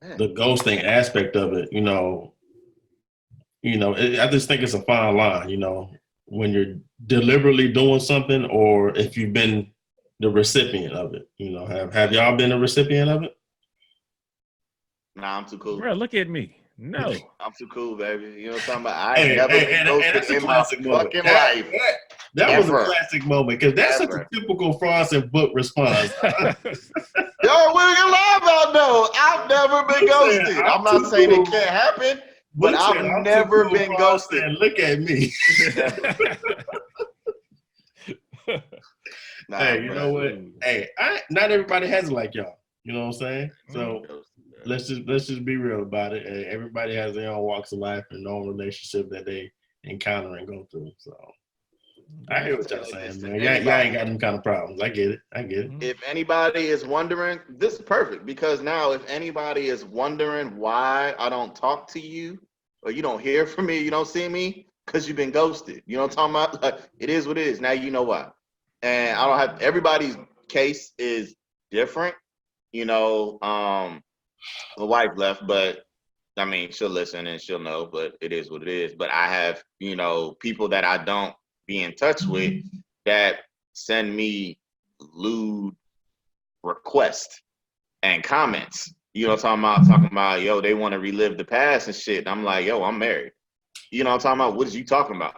the ghosting aspect of it, I just think it's a fine line. When you're deliberately doing something, or if you've been the recipient of it. Have y'all been a recipient of it? Nah, I'm too cool. Bro, look at me. No. I'm too cool, baby. You know what I'm talking about? I ain't never been ghosted in my fucking life. That was a classic moment, because that's such a typical Frost and Book response. Yo, what are you lying about, though? I've never been ghosted. I'm not saying it can't happen, but I've never been ghosted. Look at me. Nah, hey, you know what? Hey, not everybody has it like y'all. You know what I'm saying? So let's just be real about it. Hey, everybody has their own walks of life and their own relationship that they encounter and go through. So I hear what y'all saying, man. Y'all ain't got them kind of problems. I get it. If anybody is wondering, this is perfect, because now if anybody is wondering why I don't talk to you or you don't hear from me, you don't see me, because you've been ghosted. You know what I'm talking about? Like, it is what it is. Now you know why. And I don't have, everybody's case is different. The wife left, but I mean, she'll listen and she'll know, but it is what it is. But I have, people that I don't be in touch with that send me lewd requests and comments. You know what I'm talking about? Yo, they want to relive the past and shit. And I'm like, yo, I'm married. You know what I'm talking about? What is you talking about?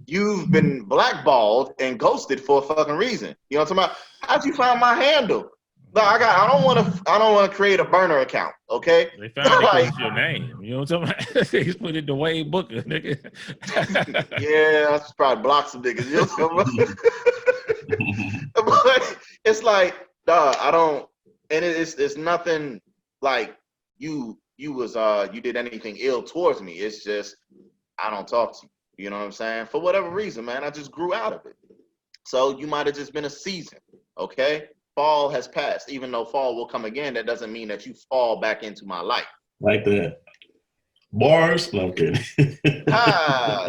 You've been blackballed and ghosted for a fucking reason. You know what I'm talking about? How'd you find my handle? No, I don't want to create a burner account. Okay. They found it because your name. You know what I'm talking about? They just put it to Wade Booker, nigga. Yeah, I should probably block some niggas. You know what I'm talking about? But it's like, dog, I don't, and it's nothing like you did anything ill towards me. It's just I don't talk to you. You know what I'm saying? For whatever reason, man, I just grew out of it. So you might have just been a season. Okay. Fall has passed. Even though fall will come again, that doesn't mean that you fall back into my life. Like that. Bars? No, I'm kidding.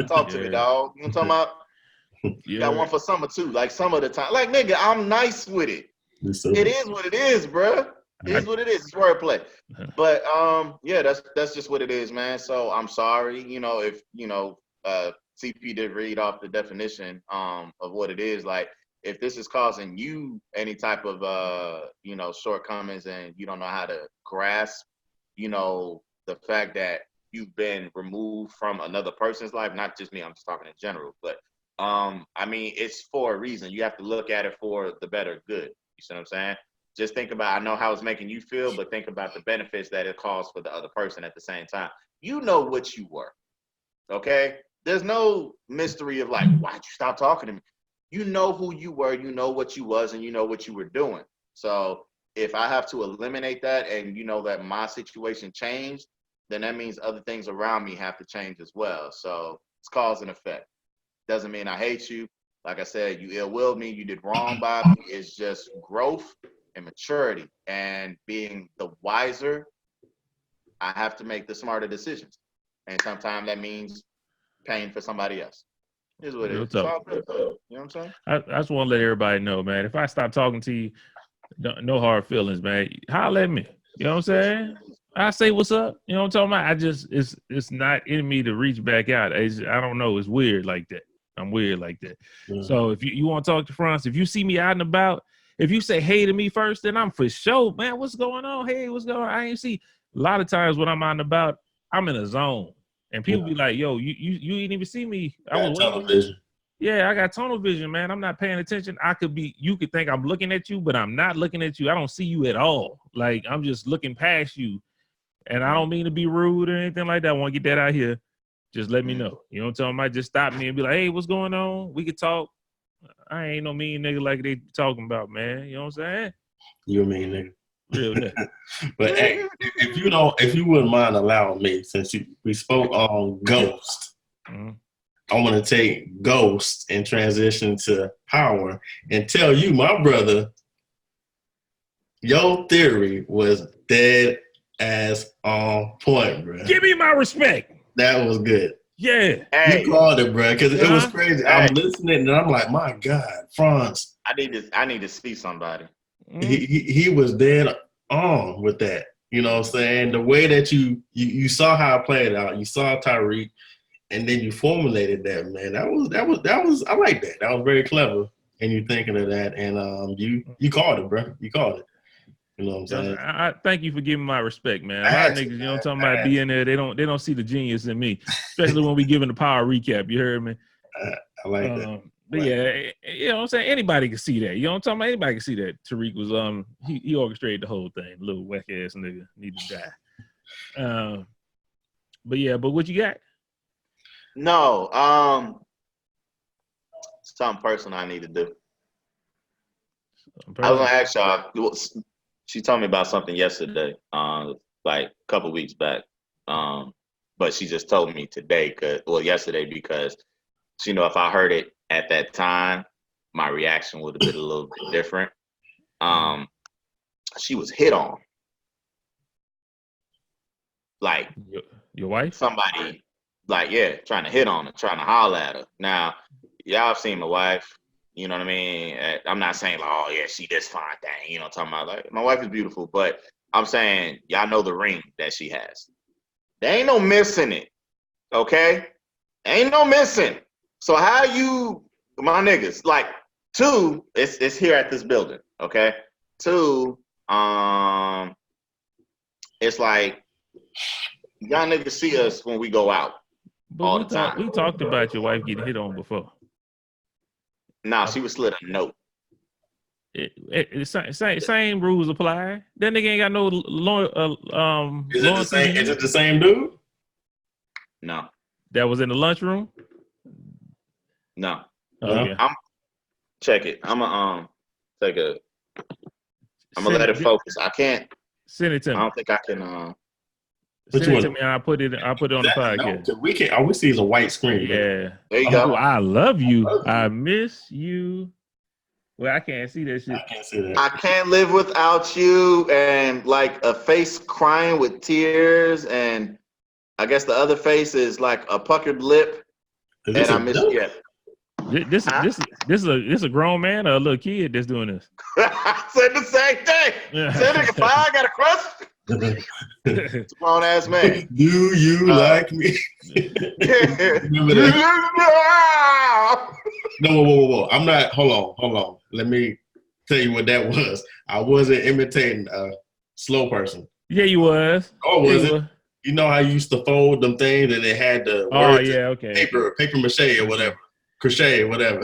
Talk to me, dog. You know what I'm talking about? You got one for summer too. Like some of the time. Like, nigga, I'm nice with it. It is what it is, bro. It is what it is. It's wordplay. But yeah, that's just what it is, man. So I'm sorry, if CP did read off the definition of what it is. Like, if this is causing you any type of shortcomings and you don't know how to grasp, the fact that you've been removed from another person's life, not just me, I'm just talking in general, but I mean, it's for a reason. You have to look at it for the better good. You see what I'm saying? Just think about, I know how it's making you feel, but think about the benefits that it caused for the other person at the same time. You know what you were, okay? There's no mystery of like, why'd you stop talking to me? You know who you were, you know what you was, and you know what you were doing. So if I have to eliminate that and that my situation changed, then that means other things around me have to change as well. So it's cause and effect. Doesn't mean I hate you. Like I said, you ill-willed me, you did wrong by me. It's just growth and maturity and being the wiser. I have to make the smarter decisions. And sometimes that means paying for somebody else. Here's what it is. You know what I'm saying? I just want to let everybody know, man. If I stop talking to you, no hard feelings, man. Holler at me. You know what I'm saying? I say what's up. You know what I'm talking about? It's not in me to reach back out. I don't know. It's weird like that. I'm weird like that. Yeah. So if you want to talk to Franz, if you see me out and about, if you say hey to me first, then I'm for sure, man, what's going on? Hey, what's going on? I ain't see. A lot of times when I'm out and about, I'm in a zone. And people be like, yo, you didn't even see me. I was tunnel vision. Yeah, I got tunnel vision, man. I'm not paying attention. You could think I'm looking at you, but I'm not looking at you. I don't see you at all. Like, I'm just looking past you. And I don't mean to be rude or anything like that. I want to get that out here. Just let me know. You know what I'm talking about? Just stop me and be like, hey, what's going on? We could talk. I ain't no mean nigga like they talking about, man. You know what I'm saying? You a mean nigga. Real nigga. But hey, if you wouldn't mind allowing me, since we spoke on Ghost, I want to take Ghost and transition to Power and tell you, my brother, your theory was dead ass on point, bro. Give me my respect. That was good. Yeah. Hey, you called it, bro, because it was crazy. Hey. I'm listening and I'm like, my God, Franz. I need to see somebody. He was dead on with that. You know what I'm saying? The way that you saw how it played out, you saw Tyreek, and then you formulated that, man. That was I like that. That was very clever. And you thinking of that, and you called it, bro. You called it. You know what I'm saying? I thank you for giving my respect, man. A lot of niggas, you know what I'm talking about, be in there. They don't see the genius in me, especially when we giving the power recap. You heard me? I like that. But yeah, you know what I'm saying? Anybody can see that. You know what I'm talking about? Anybody can see that Tariq was he orchestrated the whole thing. Little whack ass nigga need to die. But what you got? No, something personal I need to do. I was gonna ask y'all. She told me about something yesterday, like a couple weeks back. But she just told me yesterday because she know if I heard it at that time, my reaction would have been a little bit different. She was hit on. Like your wife? Somebody, like, yeah, trying to hit on her, trying to holler at her. Now, y'all have seen my wife. You know what I mean? I'm not saying like, oh yeah, she this fine thing. You know what I'm talking about? Like, my wife is beautiful, but I'm saying y'all know the ring that she has. There ain't no missing it. Okay? Ain't no missing. So how you, my niggas, like, two, it's here at this building. Okay? Two, it's like y'all niggas see us when we go out. But we talked about your wife getting hit on before. Nah, she was slid a note. Same rules apply. That nigga ain't got no Is it the same dude? No. That was in the lunchroom? No. Okay. Check it. I'm gonna let it focus. I can't send it to me. I don't think I can send it to me and I'll put it on the podcast. No, all we see is a white screen. Yeah. There you go. I love you. I miss you. Well, I can't see that shit. I can't see that. I can't live without you, and like a face crying with tears, and I guess the other face is like a puckered lip. And I miss you. This is a grown man or a little kid that's doing this? I said the same thing. Said nigga, I got a crush. It's a grown ass man. Do you like me? Remember that? No, whoa. I'm not. Hold on. Let me tell you what that was. I wasn't imitating a slow person. Yeah, you was. Oh, was it? You know how you used to fold them things and they had the paper mache or whatever. Crochet, whatever.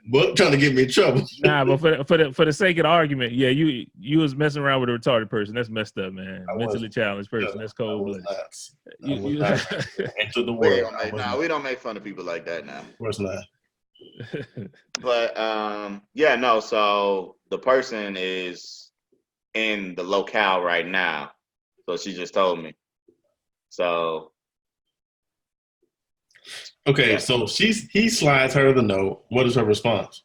But trying to get me in trouble. Nah, but for the sake of the argument, yeah, you was messing around with a retarded person. That's messed up, man. Mentally challenged person. That's cold blooded. Into the world. We don't make fun of people like that now. Of course not. But so the person is in the locale right now. So she just told me. So okay, so he slides her the note. What is her response?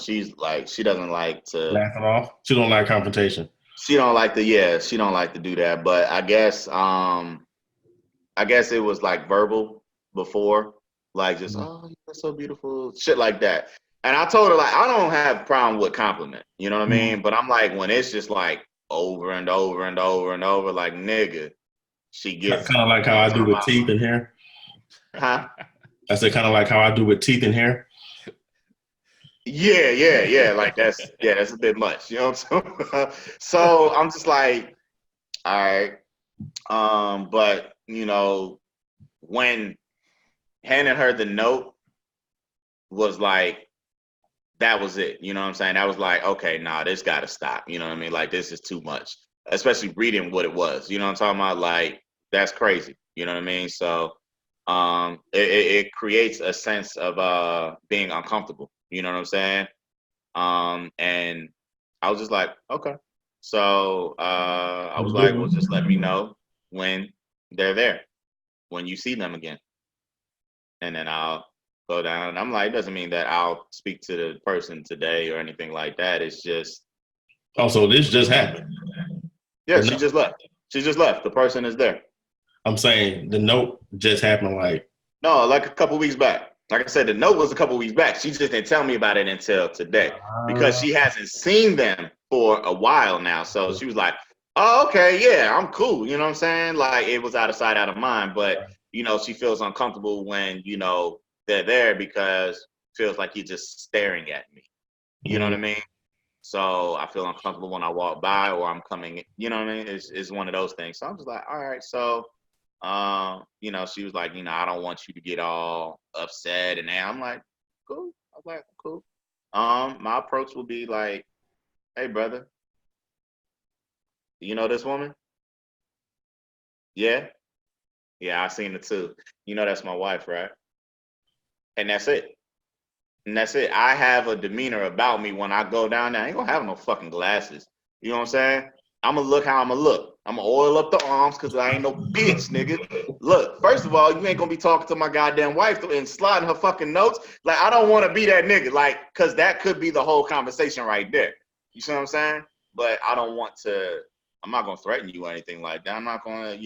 She's like, she doesn't like to laugh it off. She don't like confrontation. She don't like to do that. But I guess it was like verbal before, like just oh, you're so beautiful, shit like that. And I told her like I don't have a problem with compliment, you know what I mean? But I'm like when it's just like over and over and over and over, like nigga. She gets kind of like how I do with teeth and hair. Huh? I said kind of like how I do with teeth and hair. Yeah. Like that's a bit much, you know what I'm saying? So I'm just like, all right. But when handing her the note was like, that was it. You know what I'm saying? That was like, okay, nah, this gotta stop. You know what I mean? Like this is too much. Especially reading what it was. You know what I'm talking about? Like, that's crazy. You know what I mean? So it creates a sense of being uncomfortable. You know what I'm saying? And I was just like, okay. So I was like, well, just let me know when they're there, when you see them again. and then I'll go down. And I'm like, it doesn't mean that I'll speak to the person today or anything like that. It's just. Oh, so this just happened? Yeah, she just left. She just left. The person is there. I'm saying the note just happened like. No, like a couple weeks back. Like I said, the note was a couple weeks back. She just didn't tell me about it until today because she hasn't seen them for a while now. So she was like, oh, okay, yeah, I'm cool. You know what I'm saying? Like it was out of sight, out of mind. But, she feels uncomfortable when, they're there because feels like you're just staring at me. You know what I mean? So I feel uncomfortable when I walk by or I'm coming, you know what I mean? It's one of those things. So I'm just like, all right, so, she was like, I don't want you to get all upset. And then I'm like, cool. I was like, cool. My approach will be like, hey, brother, you know this woman? Yeah? Yeah, I seen it too. That's my wife, right? And that's it. And that's it. I have a demeanor about me when I go down there. I ain't gonna have no fucking glasses. You know what I'm saying? I'm gonna look how I'm gonna look. I'm gonna oil up the arms because I ain't no bitch, nigga. Look, first of all, you ain't gonna be talking to my goddamn wife and sliding her fucking notes. Like, I don't wanna be that nigga. Like, cause that could be the whole conversation right there. You see what I'm saying? But I don't want to, I'm not gonna threaten you or anything like that. I'm not gonna,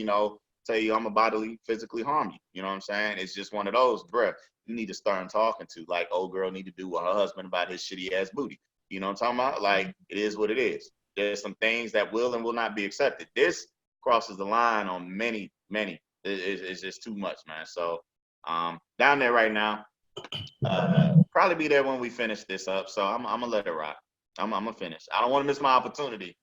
tell you I'm gonna bodily, physically harm you. You know what I'm saying? It's just one of those, bruh. You need to start talking to, like, old girl need to do with her husband about his shitty ass booty. You know what I'm talking about? Like, it is what it is. There's some things that will and will not be accepted. This crosses the line on many. It's just too much, man. So down there right now, probably be there when we finish this up. So I'm gonna let it rock. I'm gonna finish. I don't want to miss my opportunity,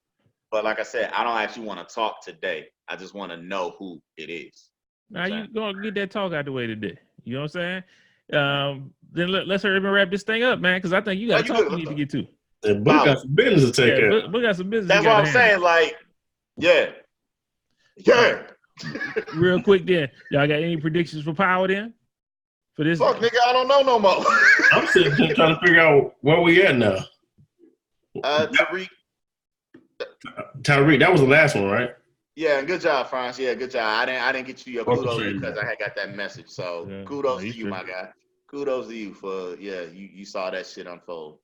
but like I said, I don't actually want to talk today. I just want to know who it is. Now you gonna get that talk out the way today. You know what I'm saying? Then let's hurry up and wrap this thing up, man, because I think you got a talk you need to get to. The book got some business to take care. Book got some business. That's what I'm saying. Like, yeah. Real quick, then, y'all got any predictions for Power then? For this? Fuck, nigga, I don't know no more. I'm sitting here trying to figure out where we at now. Tariq, that was the last one, right? Yeah, good job, Franz. Yeah, good job. I didn't get you your kudos because I had got that message. So kudos to you, my guy. Kudos to you for you saw that shit unfold.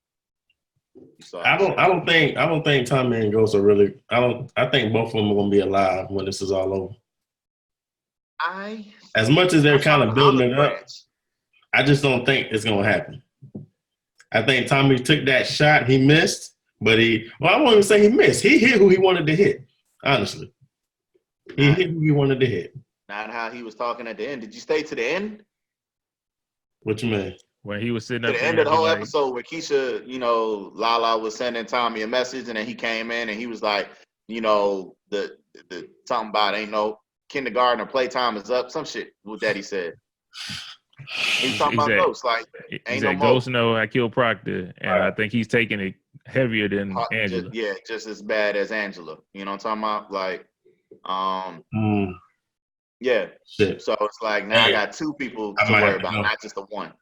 I don't think Tommy and Ghost are really. I think both of them are gonna be alive when this is all over. As much as they're kind of building it up, I just don't think it's gonna happen. I think Tommy took that shot, he missed, but I won't even say he missed. He hit who he wanted to hit. Honestly, he hit who he wanted to hit. Not how he was talking at the end. Did you stay to the end? What you mean? When he was sitting up to the end of the whole episode where Keisha, Lala was sending Tommy a message, and then he came in and he was like, the talking about ain't no kindergarten or playtime is up, some shit with that he said. He's talking about Ghost, like ain't no Ghost know I killed Proctor, and I think he's taking it heavier than Angela. Just as bad as Angela. You know what I'm talking about? Like, yeah. Shit. So it's like now I got two people to worry about, not just the one.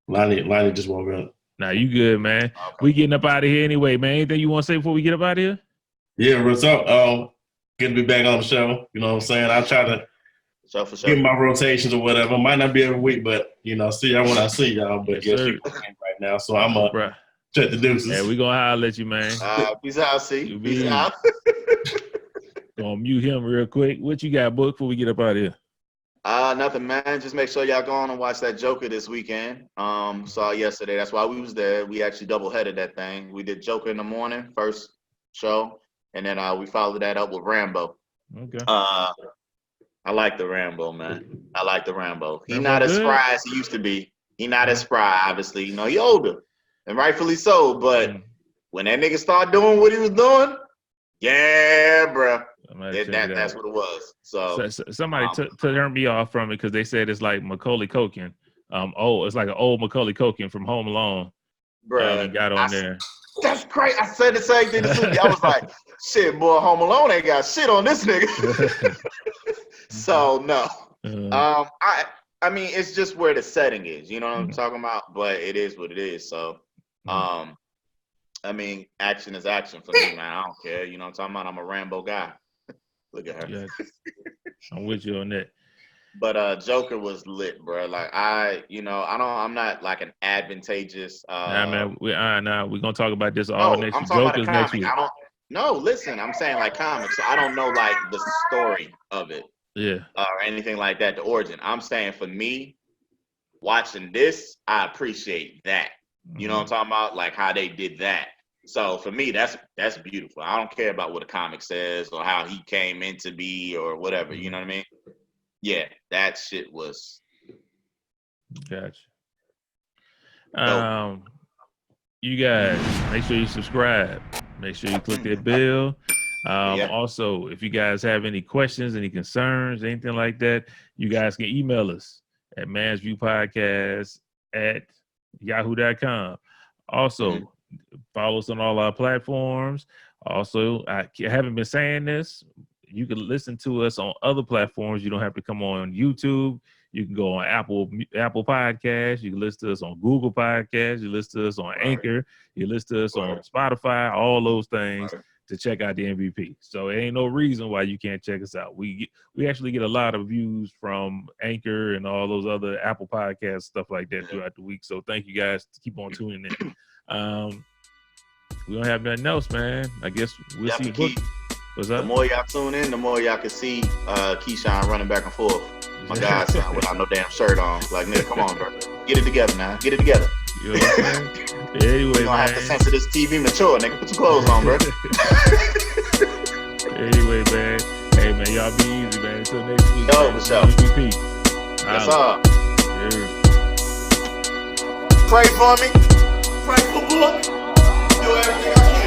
Lonnie just woke up. Nah, you good, man. Okay. We getting up out of here anyway, man. Anything you want to say before we get up out of here? Yeah, what's up? Good to be back on the show. You know what I'm saying? I try to get my rotations or whatever. Might not be every week, but see y'all when I see y'all. But right now, so I'm up. Check the deuces. Yeah, we gonna holler at you, man. Peace out, see. Peace out. Gonna mute him real quick. What you got booked before we get up out of here? Nothing, man. Just make sure y'all go on and watch that Joker this weekend. Saw yesterday. That's why we was there. We actually double-headed that thing. We did Joker in the morning, first show, and then we followed that up with Rambo. Okay. I like the Rambo, man. I like the Rambo. He's not as spry as he used to be. He's not as spry, obviously. He older, and rightfully so. But when that nigga started doing what he was doing, yeah, bro. That's what it was. So somebody turned me off from it because they said it's like Macaulay Culkin. It's like an old Macaulay Culkin from Home Alone. Bro, he got on there. That's crazy. I said the same thing to I was like, shit, boy, Home Alone ain't got shit on this nigga. So no. I mean, it's just where the setting is. You know what I'm talking about? But it is what it is. So I mean, action is action for me, man. I don't care. You know what I'm talking about? I'm a Rambo guy. Look at her. Yeah, I'm with you on that. But Joker was lit, bro. Like I'm not like an advantageous. Nah, man, we're gonna talk about this all next I'm week. talking Joker's about a next comic. week. No, listen, I'm saying like comics. So I don't know like the story of it. Yeah. Or anything like that, the origin. I'm saying for me, watching this, I appreciate that. You know what I'm talking about? Like how they did that. So for me, that's beautiful. I don't care about what a comic says or how he came into be or whatever. You know what I mean? Yeah, that shit was. Gotcha. You guys, make sure you subscribe. Make sure you click that bell. Also, if you guys have any questions, any concerns, anything like that, you guys can email us at mansviewpodcast@yahoo.com. Also, follow us on all our platforms. Also, I haven't been saying this. You can listen to us on other platforms. You don't have to come on YouTube. You can go on Apple Podcasts. You can listen to us on Google Podcasts. You listen to us on Anchor. You listen to us on Spotify. All those things to check out the MVP. So it ain't no reason why you can't check us out. We actually get a lot of views from Anchor and all those other Apple Podcasts, stuff like that throughout the week. So thank you guys. Keep on tuning in. We don't have nothing else, man. I guess we'll see. What's up? The more y'all tune in, the more y'all can see Keyshawn running back and forth. My godson without no damn shirt on. Like, nigga, come on, bro. Get it together now. Get it together. You know what I'm saying? Anyway, you're gonna have to censor this TV mature, nigga. Put your clothes on, bro. Anyway, man. Hey, man, y'all be easy, man. Until next week. Yo, for sure. MVP. Yes, sir. Yeah. Pray for me. Pray for book. Do everything I can.